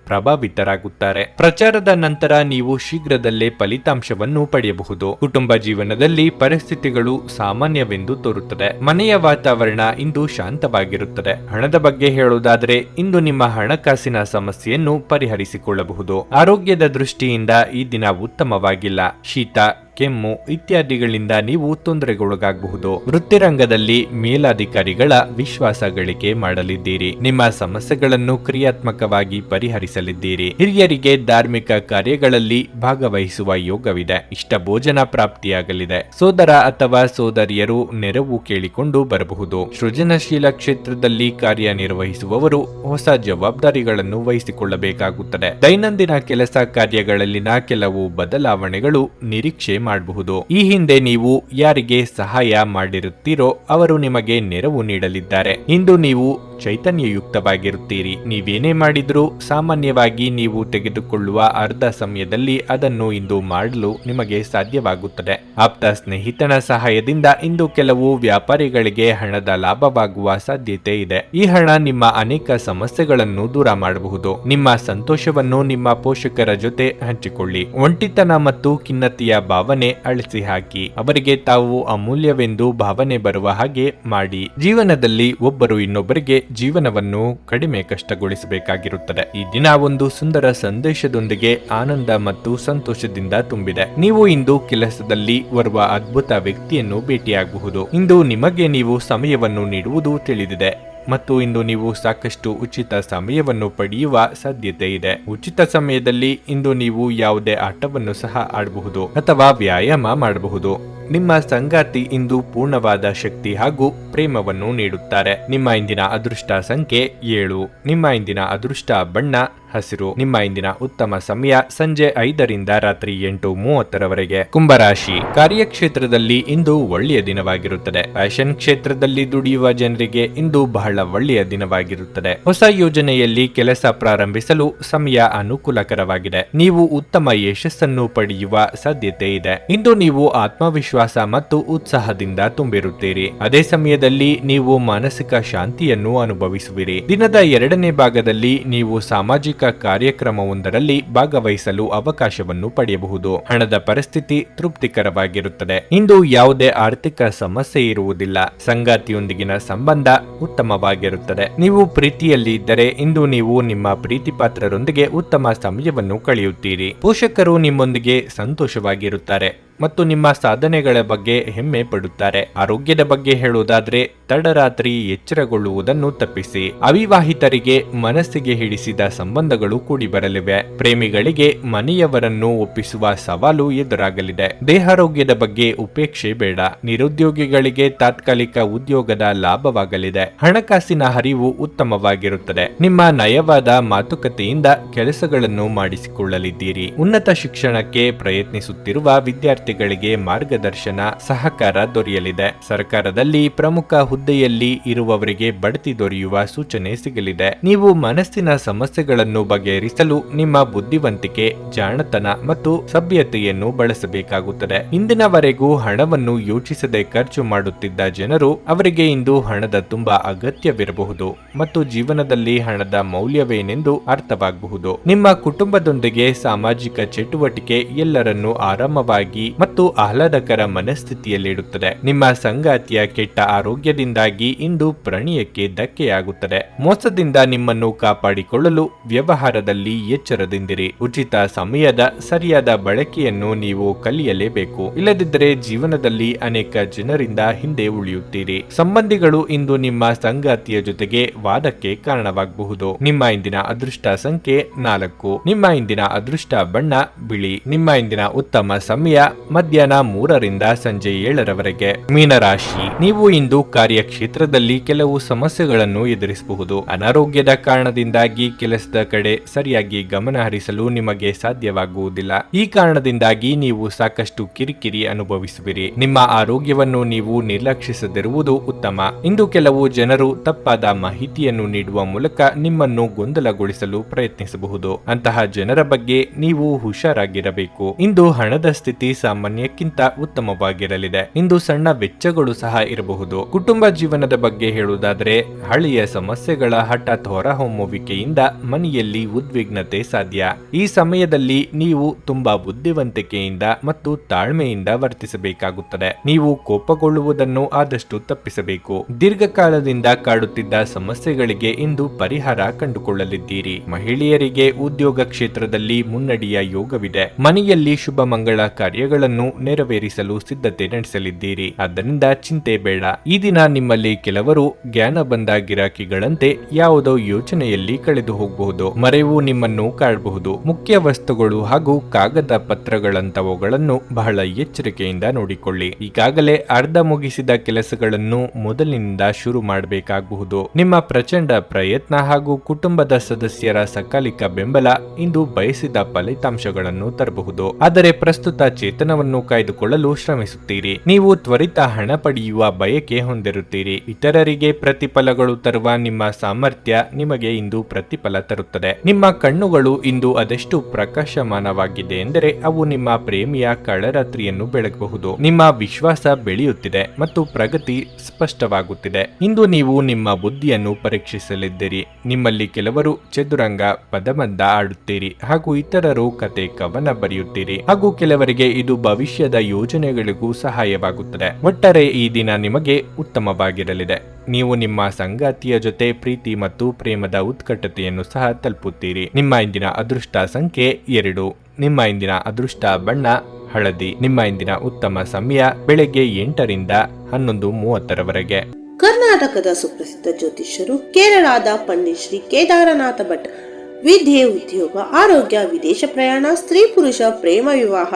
ಪ್ರಭಾವಿತರಾಗುತ್ತಾರೆ. ಪ್ರಚಾರದ ನಂತರ ನೀವು ಶೀಘ್ರದಲ್ಲೇ ಫಲಿತಾಂಶವನ್ನು ಪಡೆಯಬಹುದು. ಕುಟುಂಬ ಜೀವನದಲ್ಲಿ ಪರಿಸ್ಥಿತಿಗಳು ಸಾಮಾನ್ಯವೆಂದು ತೋರುತ್ತದೆ. ಮನೆಯ ವಾತಾವರಣ ಇಂದು ಶಾಂತವಾಗಿರುತ್ತದೆ. ಹಣದ ಬಗ್ಗೆ ಹೇಳುವುದಾದರೆ ಇಂದು ನಿಮ್ಮ ಹಣಕಾಸಿನ ಸಮಸ್ಯೆಯನ್ನು ಪರಿಹರಿಸಿಕೊಳ್ಳಬಹುದು. ಆರೋಗ್ಯದ ದೃಷ್ಟಿಯಿಂದ ಈ ದಿನ ಉತ್ತಮವಾಗಿಲ್ಲ. ಶೀತ, ಕೆಮ್ಮು ಇತ್ಯಾದಿಗಳಿಂದ ನೀವು ತೊಂದರೆಗೊಳಗಾಗಬಹುದು. ವೃತ್ತಿರಂಗದಲ್ಲಿ ಮೇಲಾಧಿಕಾರಿಗಳ ವಿಶ್ವಾಸ ಗಳಿಕೆ ಮಾಡಲಿದ್ದೀರಿ. ನಿಮ್ಮ ಸಮಸ್ಯೆಗಳನ್ನು ಕ್ರಿಯಾತ್ಮಕವಾಗಿ ಪರಿಹರಿಸಲಿದ್ದೀರಿ. ಹಿರಿಯರಿಗೆ ಧಾರ್ಮಿಕ ಕಾರ್ಯಗಳಲ್ಲಿ ಭಾಗವಹಿಸುವ ಯೋಗವಿದೆ. ಇಷ್ಟ ಭೋಜನ ಪ್ರಾಪ್ತಿಯಾಗಲಿದೆ. ಸೋದರ ಅಥವಾ ಸೋದರಿಯರು ನೆರವು ಕೇಳಿಕೊಂಡು ಬರಬಹುದು. ಸೃಜನಶೀಲ ಕ್ಷೇತ್ರದಲ್ಲಿ ಕಾರ್ಯನಿರ್ವಹಿಸುವವರು ಹೊಸ ಜವಾಬ್ದಾರಿಗಳನ್ನು ವಹಿಸಿಕೊಳ್ಳಬೇಕಾಗುತ್ತದೆ. ದೈನಂದಿನ ಕೆಲಸ ಕಾರ್ಯಗಳಲ್ಲಿನ ಕೆಲವು ಬದಲಾವಣೆಗಳು ನಿರೀಕ್ಷೆ ಮಾಡಬಹುದು. ಈ ಹಿಂದೆ ನೀವು ಯಾರಿಗೆ ಸಹಾಯ ಮಾಡಿರುತ್ತೀರೋ ಅವರು ನಿಮಗೆ ನೆರವು ನೀಡಲಿದ್ದಾರೆ. ಇಂದು ನೀವು ಚೈತನ್ಯಯುಕ್ತವಾಗಿರುತ್ತೀರಿ. ನೀವೇನೇ ಮಾಡಿದ್ರೂ ಸಾಮಾನ್ಯವಾಗಿ ನೀವು ತೆಗೆದುಕೊಳ್ಳುವ ಅರ್ಧ ಸಮಯದಲ್ಲಿ ಅದನ್ನು ಇಂದು ಮಾಡಲು ನಿಮಗೆ ಸಾಧ್ಯವಾಗುತ್ತದೆ. ಆಪ್ತ ಸ್ನೇಹಿತನ ಸಹಾಯದಿಂದ ಇಂದು ಕೆಲವು ವ್ಯಾಪಾರಿಗಳಿಗೆ ಹಣದ ಲಾಭವಾಗುವ ಸಾಧ್ಯತೆ ಇದೆ. ಈ ಹಣ ನಿಮ್ಮ ಅನೇಕ ಸಮಸ್ಯೆಗಳನ್ನು ದೂರ ಮಾಡಬಹುದು. ನಿಮ್ಮ ಸಂತೋಷವನ್ನು ನಿಮ್ಮ ಪೋಷಕರ ಜೊತೆ ಹಂಚಿಕೊಳ್ಳಿ. ಒಂಟಿತನ ಮತ್ತು ಖಿನ್ನತೆಯ ಭಾವನೆ ಅಳಿಸಿ ಹಾಕಿ. ಅವರಿಗೆ ತಾವು ಅಮೂಲ್ಯವೆಂದು ಭಾವನೆ ಬರುವ ಹಾಗೆ ಮಾಡಿ. ಜೀವನದಲ್ಲಿ ಒಬ್ಬರು ಇನ್ನೊಬ್ಬರಿಗೆ ಜೀವನವನ್ನು ಕಡಿಮೆ ಕಷ್ಟಗೊಳಿಸಬೇಕಾಗಿರುತ್ತದೆ. ಈ ದಿನ ಒಂದು ಸುಂದರ ಸಂದೇಶದೊಂದಿಗೆ ಆನಂದ ಮತ್ತು ಸಂತೋಷದಿಂದ ತುಂಬಿದೆ. ನೀವು ಇಂದು ಕೆಲಸದಲ್ಲಿ ಓರ್ವ ಅದ್ಭುತ ವ್ಯಕ್ತಿಯನ್ನು ಭೇಟಿಯಾಗಬಹುದು. ಇಂದು ನಿಮಗೆ ನೀವು ಸಮಯವನ್ನು ನೀಡುವುದು ತಿಳಿದಿದೆ ಮತ್ತು ಇಂದು ನೀವು ಸಾಕಷ್ಟು ಉಚಿತ ಸಮಯವನ್ನು ಪಡೆಯುವ ಸಾಧ್ಯತೆ ಇದೆ. ಉಚಿತ ಸಮಯದಲ್ಲಿ ಇಂದು ನೀವು ಯಾವುದೇ ಆಟವನ್ನು ಸಹ ಆಡಬಹುದು ಅಥವಾ ವ್ಯಾಯಾಮ ಮಾಡಬಹುದು. ನಿಮ್ಮ ಸಂಗಾತಿ ಇಂದು ಪೂರ್ಣವಾದ ಶಕ್ತಿ ಹಾಗೂ ಪ್ರೇಮವನ್ನು ನೀಡುತ್ತಾರೆ. ನಿಮ್ಮ ಇಂದಿನ ಅದೃಷ್ಟ ಸಂಖ್ಯೆ 7. ನಿಮ್ಮ ಇಂದಿನ ಅದೃಷ್ಟ ಬಣ್ಣ ಹಸಿರು. ನಿಮ್ಮ ಇಂದಿನ ಉತ್ತಮ ಸಮಯ ಸಂಜೆ 5ರಿಂದ ರಾತ್ರಿ 8:30ರವರೆಗೆ. ಕುಂಭರಾಶಿ, ಕಾರ್ಯಕ್ಷೇತ್ರದಲ್ಲಿ ಇಂದು ಒಳ್ಳೆಯ ದಿನವಾಗಿರುತ್ತದೆ. ಫ್ಯಾಷನ್ ಕ್ಷೇತ್ರದಲ್ಲಿ ದುಡಿಯುವ ಜನರಿಗೆ ಇಂದು ಬಹಳ ಒಳ್ಳೆಯ ದಿನವಾಗಿರುತ್ತದೆ. ಹೊಸ ಯೋಜನೆಯಲ್ಲಿ ಕೆಲಸ ಪ್ರಾರಂಭಿಸಲು ಸಮಯ ಅನುಕೂಲಕರವಾಗಿದೆ. ನೀವು ಉತ್ತಮ ಯಶಸ್ಸನ್ನು ಪಡೆಯುವ ಸಾಧ್ಯತೆ ಇದೆ. ಇಂದು ನೀವು ಆತ್ಮವಿಶ್ವಾಸ ಮತ್ತು ಉತ್ಸಾಹದಿಂದ ತುಂಬಿರುತ್ತೀರಿ. ಅದೇ ಸಮಯದಲ್ಲಿ ನೀವು ಮಾನಸಿಕ ಶಾಂತಿಯನ್ನು ಅನುಭವಿಸುವಿರಿ. ದಿನದ 2ನೇ ಭಾಗದಲ್ಲಿ ನೀವು ಸಾಮಾಜಿಕ ಕಾರ್ಯಕ್ರಮವೊಂದರಲ್ಲಿ ಭಾಗವಹಿಸಲು ಅವಕಾಶವನ್ನು ಪಡೆಯಬಹುದು. ಹಣದ ಪರಿಸ್ಥಿತಿ ತೃಪ್ತಿಕರವಾಗಿರುತ್ತದೆ. ಇಂದು ಯಾವುದೇ ಆರ್ಥಿಕ ಸಮಸ್ಯೆ ಇರುವುದಿಲ್ಲ. ಸಂಗಾತಿಯೊಂದಿಗಿನ ಸಂಬಂಧ ಉತ್ತಮವಾಗಿರುತ್ತದೆ. ನೀವು ಪ್ರೀತಿಯಲ್ಲಿ ಇದ್ದರೆ ಇಂದು ನೀವು ನಿಮ್ಮ ಪ್ರೀತಿ ಪಾತ್ರರೊಂದಿಗೆ ಉತ್ತಮ ಸಮಯವನ್ನು ಕಳೆಯುತ್ತೀರಿ. ಪೋಷಕರು ನಿಮ್ಮೊಂದಿಗೆ ಸಂತೋಷವಾಗಿರುತ್ತಾರೆ ಮತ್ತು ನಿಮ್ಮ ಸಾಧನೆಗಳ ಬಗ್ಗೆ ಹೆಮ್ಮೆ ಪಡುತ್ತಾರೆ. ಆರೋಗ್ಯದ ಬಗ್ಗೆ ಹೇಳುವುದಾದ್ರೆ ತಡರಾತ್ರಿ ಎಚ್ಚರಗೊಳ್ಳುವುದನ್ನು ತಪ್ಪಿಸಿ. ಅವಿವಾಹಿತರಿಗೆ ಮನಸ್ಸಿಗೆ ಹಿಡಿಸಿದ ಸಂಬಂಧಗಳು ಕೂಡಿ ಬರಲಿವೆ. ಪ್ರೇಮಿಗಳಿಗೆ ಮನೆಯವರನ್ನು ಒಪ್ಪಿಸುವ ಸವಾಲು ಎದುರಾಗಲಿದೆ. ದೇಹಾರೋಗ್ಯದ ಬಗ್ಗೆ ಉಪೇಕ್ಷೆ ಬೇಡ. ನಿರುದ್ಯೋಗಿಗಳಿಗೆ ತಾತ್ಕಾಲಿಕ ಉದ್ಯೋಗದ ಲಾಭವಾಗಲಿದೆ. ಹಣಕಾಸಿನ ಹರಿವು ಉತ್ತಮವಾಗಿರುತ್ತದೆ. ನಿಮ್ಮ ನಯವಾದ ಮಾತುಕತೆಯಿಂದ ಕೆಲಸಗಳನ್ನು ಮಾಡಿಸಿಕೊಳ್ಳಲಿದ್ದೀರಿ. ಉನ್ನತ ಶಿಕ್ಷಣಕ್ಕೆ ಪ್ರಯತ್ನಿಸುತ್ತಿರುವ ವಿದ್ಯಾರ್ಥಿ ವಿದ್ಯಾರ್ಥಿಗಳಿಗೆ ಮಾರ್ಗದರ್ಶನ ಸಹಕಾರ ದೊರೆಯಲಿದೆ. ಸರ್ಕಾರದಲ್ಲಿ ಪ್ರಮುಖ ಹುದ್ದೆಯಲ್ಲಿ ಇರುವವರಿಗೆ ಬಡ್ತಿ ದೊರೆಯುವ ಸೂಚನೆ ಸಿಗಲಿದೆ. ನೀವು ಮನಸ್ಸಿನ ಸಮಸ್ಯೆಗಳನ್ನು ಬಗೆಹರಿಸಲು ನಿಮ್ಮ ಬುದ್ಧಿವಂತಿಕೆ, ಜಾಣತನ ಮತ್ತು ಸಭ್ಯತೆಯನ್ನು ಬಳಸಬೇಕಾಗುತ್ತದೆ. ಇಂದಿನವರೆಗೂ ಹಣವನ್ನು ಯೋಚಿಸದೆ ಖರ್ಚು ಮಾಡುತ್ತಿದ್ದ ಜನರು ಅವರಿಗೆ ಇಂದು ಹಣದ ತುಂಬಾ ಅಗತ್ಯವಿರಬಹುದು ಮತ್ತು ಜೀವನದಲ್ಲಿ ಹಣದ ಮೌಲ್ಯವೇನೆಂದು ಅರ್ಥವಾಗಬಹುದು. ನಿಮ್ಮ ಕುಟುಂಬದೊಂದಿಗೆ ಸಾಮಾಜಿಕ ಚಟುವಟಿಕೆ ಎಲ್ಲರನ್ನೂ ಆರಾಮವಾಗಿ ಮತ್ತು ಆಹ್ಲಾದಕರ ಮನಸ್ಥಿತಿಯಲ್ಲಿಡುತ್ತದೆ. ನಿಮ್ಮ ಸಂಗಾತಿಯ ಕೆಟ್ಟ ಆರೋಗ್ಯದಿಂದಾಗಿ ಇಂದು ಪ್ರಣಯಕ್ಕೆ ಧಕ್ಕೆಯಾಗುತ್ತದೆ. ಮೋಸದಿಂದ ನಿಮ್ಮನ್ನು ಕಾಪಾಡಿಕೊಳ್ಳಲು ವ್ಯವಹಾರದಲ್ಲಿ ಎಚ್ಚರದಿಂದಿರಿ. ಉಚಿತ ಸಮಯದ ಸರಿಯಾದ ಬಳಕೆಯನ್ನು ನೀವು ಕಲಿಯಲೇಬೇಕು. ಇಲ್ಲದಿದ್ದರೆ ಜೀವನದಲ್ಲಿ ಅನೇಕ ಜನರಿಂದ ಹಿಂದೆ ಉಳಿಯುತ್ತೀರಿ. ಸಂಬಂಧಿಗಳು ಇಂದು ನಿಮ್ಮ ಸಂಗಾತಿಯ ಜೊತೆಗೆ ವಾದಕ್ಕೆ ಕಾರಣವಾಗಬಹುದು. ನಿಮ್ಮ ಇಂದಿನ ಅದೃಷ್ಟ ಸಂಖ್ಯೆ 4. ನಿಮ್ಮ ಇಂದಿನ ಅದೃಷ್ಟ ಬಣ್ಣ ಬಿಳಿ. ನಿಮ್ಮ ಇಂದಿನ ಉತ್ತಮ ಸಮಯ ಮಧ್ಯಾಹ್ನ 3ರಿಂದ ಸಂಜೆ 7ರವರೆಗೆ. ಮೀನರಾಶಿ, ನೀವು ಇಂದು ಕಾರ್ಯಕ್ಷೇತ್ರದಲ್ಲಿ ಕೆಲವು ಸಮಸ್ಯೆಗಳನ್ನು ಎದುರಿಸಬಹುದು. ಅನಾರೋಗ್ಯದ ಕಾರಣದಿಂದಾಗಿ ಕೆಲಸದ ಕಡೆ ಸರಿಯಾಗಿ ಗಮನ ಹರಿಸಲು ನಿಮಗೆ ಸಾಧ್ಯವಾಗುವುದಿಲ್ಲ. ಈ ಕಾರಣದಿಂದಾಗಿ ನೀವು ಸಾಕಷ್ಟು ಕಿರಿಕಿರಿ ಅನುಭವಿಸುವಿರಿ. ನಿಮ್ಮ ಆರೋಗ್ಯವನ್ನು ನೀವು ನಿರ್ಲಕ್ಷಿಸದಿರುವುದು ಉತ್ತಮ. ಇಂದು ಕೆಲವು ಜನರು ತಪ್ಪಾದ ಮಾಹಿತಿಯನ್ನು ನೀಡುವ ಮೂಲಕ ನಿಮ್ಮನ್ನು ಗೊಂದಲಗೊಳಿಸಲು ಪ್ರಯತ್ನಿಸಬಹುದು. ಅಂತಹ ಜನರ ಬಗ್ಗೆ ನೀವು ಹುಷಾರಾಗಿರಬೇಕು. ಇಂದು ಹಣದ ಸ್ಥಿತಿ ಸಾಮಾನ್ಯಕ್ಕಿಂತ ಉತ್ತಮವಾಗಿರಲಿದೆ. ಇಂದು ಸಣ್ಣ ವೆಚ್ಚಗಳು ಸಹ ಇರಬಹುದು. ಕುಟುಂಬ ಜೀವನದ ಬಗ್ಗೆ ಹೇಳುವುದಾದರೆ ಹಳೆಯ ಸಮಸ್ಯೆಗಳ ಹಠಾತ್ ಹೊರಹೊಮ್ಮುವಿಕೆಯಿಂದ ಮನೆಯಲ್ಲಿ ಉದ್ವಿಗ್ನತೆ ಸಾಧ್ಯ. ಈ ಸಮಯದಲ್ಲಿ ನೀವು ತುಂಬಾ ಬುದ್ಧಿವಂತಿಕೆಯಿಂದ ಮತ್ತು ತಾಳ್ಮೆಯಿಂದ ವರ್ತಿಸಬೇಕಾಗುತ್ತದೆ. ನೀವು ಕೋಪಗೊಳ್ಳುವುದನ್ನು ಆದಷ್ಟು ತಪ್ಪಿಸಬೇಕು. ದೀರ್ಘಕಾಲದಿಂದ ಕಾಡುತ್ತಿದ್ದ ಸಮಸ್ಯೆಗಳಿಗೆ ಇಂದು ಪರಿಹಾರ ಕಂಡುಕೊಳ್ಳಲಿದ್ದೀರಿ. ಮಹಿಳೆಯರಿಗೆ ಉದ್ಯೋಗ ಕ್ಷೇತ್ರದಲ್ಲಿ ಮುನ್ನಡೆಯ ಯೋಗವಿದೆ. ಮನೆಯಲ್ಲಿ ಶುಭ ಮಂಗಳ ಕಾರ್ಯಗಳನ್ನು ನೆರವೇರಿಸಲು ಸಿದ್ಧತೆ ನಡೆಸಲಿದ್ದೀರಿ. ಆದ್ದರಿಂದ ಚಿಂತೆ ಬೇಡ. ಈ ದಿನ ನಿಮ್ಮಲ್ಲಿ ಕೆಲವರು ಜ್ಞಾನ ಬಂದ ಗಿರಾಕಿಗಳಂತೆ ಯಾವುದೋ ಯೋಚನೆಯಲ್ಲಿ ಕಳೆದು ಹೋಗಬಹುದು. ಮರೆವು ನಿಮ್ಮನ್ನು ಕಾಡಬಹುದು. ಮುಖ್ಯ ವಸ್ತುಗಳು ಹಾಗೂ ಕಾಗದ ಪತ್ರಗಳಂತವುಗಳನ್ನು ಬಹಳ ಎಚ್ಚರಿಕೆಯಿಂದ ನೋಡಿಕೊಳ್ಳಿ. ಈಗಾಗಲೇ ಅರ್ಧ ಮುಗಿಸಿದ ಕೆಲಸಗಳನ್ನು ಮೊದಲಿನಿಂದ ಶುರು ಮಾಡಬೇಕಾಗಬಹುದು. ನಿಮ್ಮ ಪ್ರಚಂಡ ಪ್ರಯತ್ನ ಹಾಗೂ ಕುಟುಂಬದ ಸದಸ್ಯರ ಸಕಾಲಿಕ ಬೆಂಬಲ ಇಂದು ಬಯಸಿದ ಫಲಿತಾಂಶಗಳನ್ನು ತರಬಹುದು. ಆದರೆ ಪ್ರಸ್ತುತ ಚೇತನವನ್ನು ಕಾಯ್ದುಕೊಳ್ಳಲು ಶ್ರಮಿಸುತ್ತೀರಿ. ನೀವು ತ್ವರಿತ ಹಣ ಪಡೆಯುವ ಬಯಕೆ ಹೊಂದಿರುತ್ತೀರಿ. ಇತರರಿಗೆ ಪ್ರತಿಫಲಗಳು ತರುವ ನಿಮ್ಮ ಸಾಮರ್ಥ್ಯ ನಿಮಗೆ ಇಂದು ಪ್ರತಿಫಲ ತರುತ್ತದೆ. ನಿಮ್ಮ ಕಣ್ಣುಗಳು ಇಂದು ಅದೆಷ್ಟು ಪ್ರಕಾಶಮಾನವಾಗಿದೆ ಎಂದರೆ ಅವು ನಿಮ್ಮ ಪ್ರೇಮಿಯ ಕಳರಾತ್ರಿಯನ್ನು ಬೆಳಗಬಹುದು. ನಿಮ್ಮ ವಿಶ್ವಾಸ ಬೆಳೆಯುತ್ತಿದೆ ಮತ್ತು ಪ್ರಗತಿ ಸ್ಪಷ್ಟವಾಗುತ್ತಿದೆ. ಇಂದು ನೀವು ನಿಮ್ಮ ಬುದ್ಧಿಯನ್ನು ಪರೀಕ್ಷಿಸಲಿದ್ದೀರಿ. ನಿಮ್ಮಲ್ಲಿ ಕೆಲವರು ಚದುರಂಗ ಪದಬಂಧ ಆಡುತ್ತೀರಿ ಹಾಗೂ ಇತರರು ಕತೆ ಕವನ ಬರೆಯುತ್ತೀರಿ ಹಾಗೂ ಕೆಲವರಿಗೆ ಇದು ಭವಿಷ್ಯದ ಯೋಜನೆಗಳಿಗೂ ಸಹಾಯವಾಗುತ್ತದೆ. ಒಟ್ಟಾರೆ ಈ ದಿನ ನಿಮಗೆ ಉತ್ತಮವಾಗಿರಲಿದೆ. ನೀವು ನಿಮ್ಮ ಸಂಗಾತಿಯ ಜೊತೆ ಪ್ರೀತಿ ಮತ್ತು ಪ್ರೇಮದ ಉತ್ಕಟತೆಯನ್ನು ಸಹ ತಲುಪುತ್ತೀರಿ. ನಿಮ್ಮ ಇಂದಿನ ಅದೃಷ್ಟ ಸಂಖ್ಯೆ 2. ನಿಮ್ಮ ಇಂದಿನ ಅದೃಷ್ಟ ಬಣ್ಣ ಹಳದಿ. ನಿಮ್ಮ ಇಂದಿನ ಉತ್ತಮ ಸಮಯ ಬೆಳಗ್ಗೆ 8ರಿಂದ 11:30ರವರೆಗೆ. ಕರ್ನಾಟಕದ ಸುಪ್ರಸಿದ್ಧ ಜ್ಯೋತಿಷ್ಯರು ಕೇರಳದ ಪಂಡಿತ್ ಶ್ರೀ ಕೇದಾರನಾಥ ಭಟ್. ವಿದ್ಯೆ, ಉದ್ಯೋಗ, ಆರೋಗ್ಯ, ವಿದೇಶ ಪ್ರಯಾಣ, ಸ್ತ್ರೀ ಪುರುಷ ಪ್ರೇಮ ವಿವಾಹ,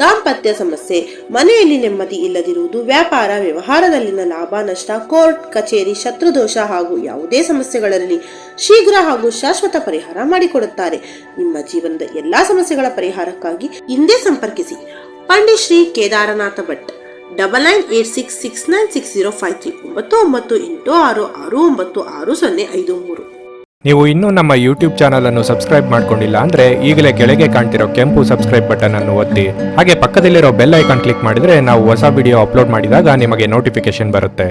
ದಾಂಪತ್ಯ ಸಮಸ್ಯೆ, ಮನೆಯಲ್ಲಿ ನೆಮ್ಮದಿ ಇಲ್ಲದಿರುವುದು, ವ್ಯಾಪಾರ ವ್ಯವಹಾರದಲ್ಲಿನ ಲಾಭ ನಷ್ಟ, ಕೋರ್ಟ್ ಕಚೇರಿ, ಶತ್ರುದೋಷ ಹಾಗೂ ಯಾವುದೇ ಸಮಸ್ಯೆಗಳಲ್ಲಿ ಶೀಘ್ರ ಹಾಗೂ ಶಾಶ್ವತ ಪರಿಹಾರ ಮಾಡಿಕೊಡುತ್ತಾರೆ. ನಿಮ್ಮ ಜೀವನದ ಎಲ್ಲಾ ಸಮಸ್ಯೆಗಳ ಪರಿಹಾರಕ್ಕಾಗಿ ಹಿಂದೆ ಸಂಪರ್ಕಿಸಿ ಪಂಡಿತ್ ಶ್ರೀ ಕೇದಾರನಾಥ ಭಟ್. 9986696053 9986669053. ನೀವು ಇನ್ನೂ ನಮ್ಮ ಯೂಟ್ಯೂಬ್ ಚಾನಲ್ ಅನ್ನು ಸಬ್ಸ್ಕ್ರೈಬ್ ಮಾಡ್ಕೊಂಡಿಲ್ಲ ಅಂದ್ರೆ ಈಗಲೇ ಕೆಳಗೆ ಕಾಣ್ತಿರೋ ಕೆಂಪು ಸಬ್ಸ್ಕ್ರೈಬ್ ಬಟನ್ ಅನ್ನು ಒತ್ತಿ. ಹಾಗೆ ಪಕ್ಕದಲ್ಲಿರೋ ಬೆಲ್ ಐಕಾನ್ ಕ್ಲಿಕ್ ಮಾಡಿದ್ರೆ ನಾವು ಹೊಸ ವಿಡಿಯೋ ಅಪ್ಲೋಡ್ ಮಾಡಿದಾಗ ನಿಮಗೆ ನೋಟಿಫಿಕೇಶನ್ ಬರುತ್ತೆ.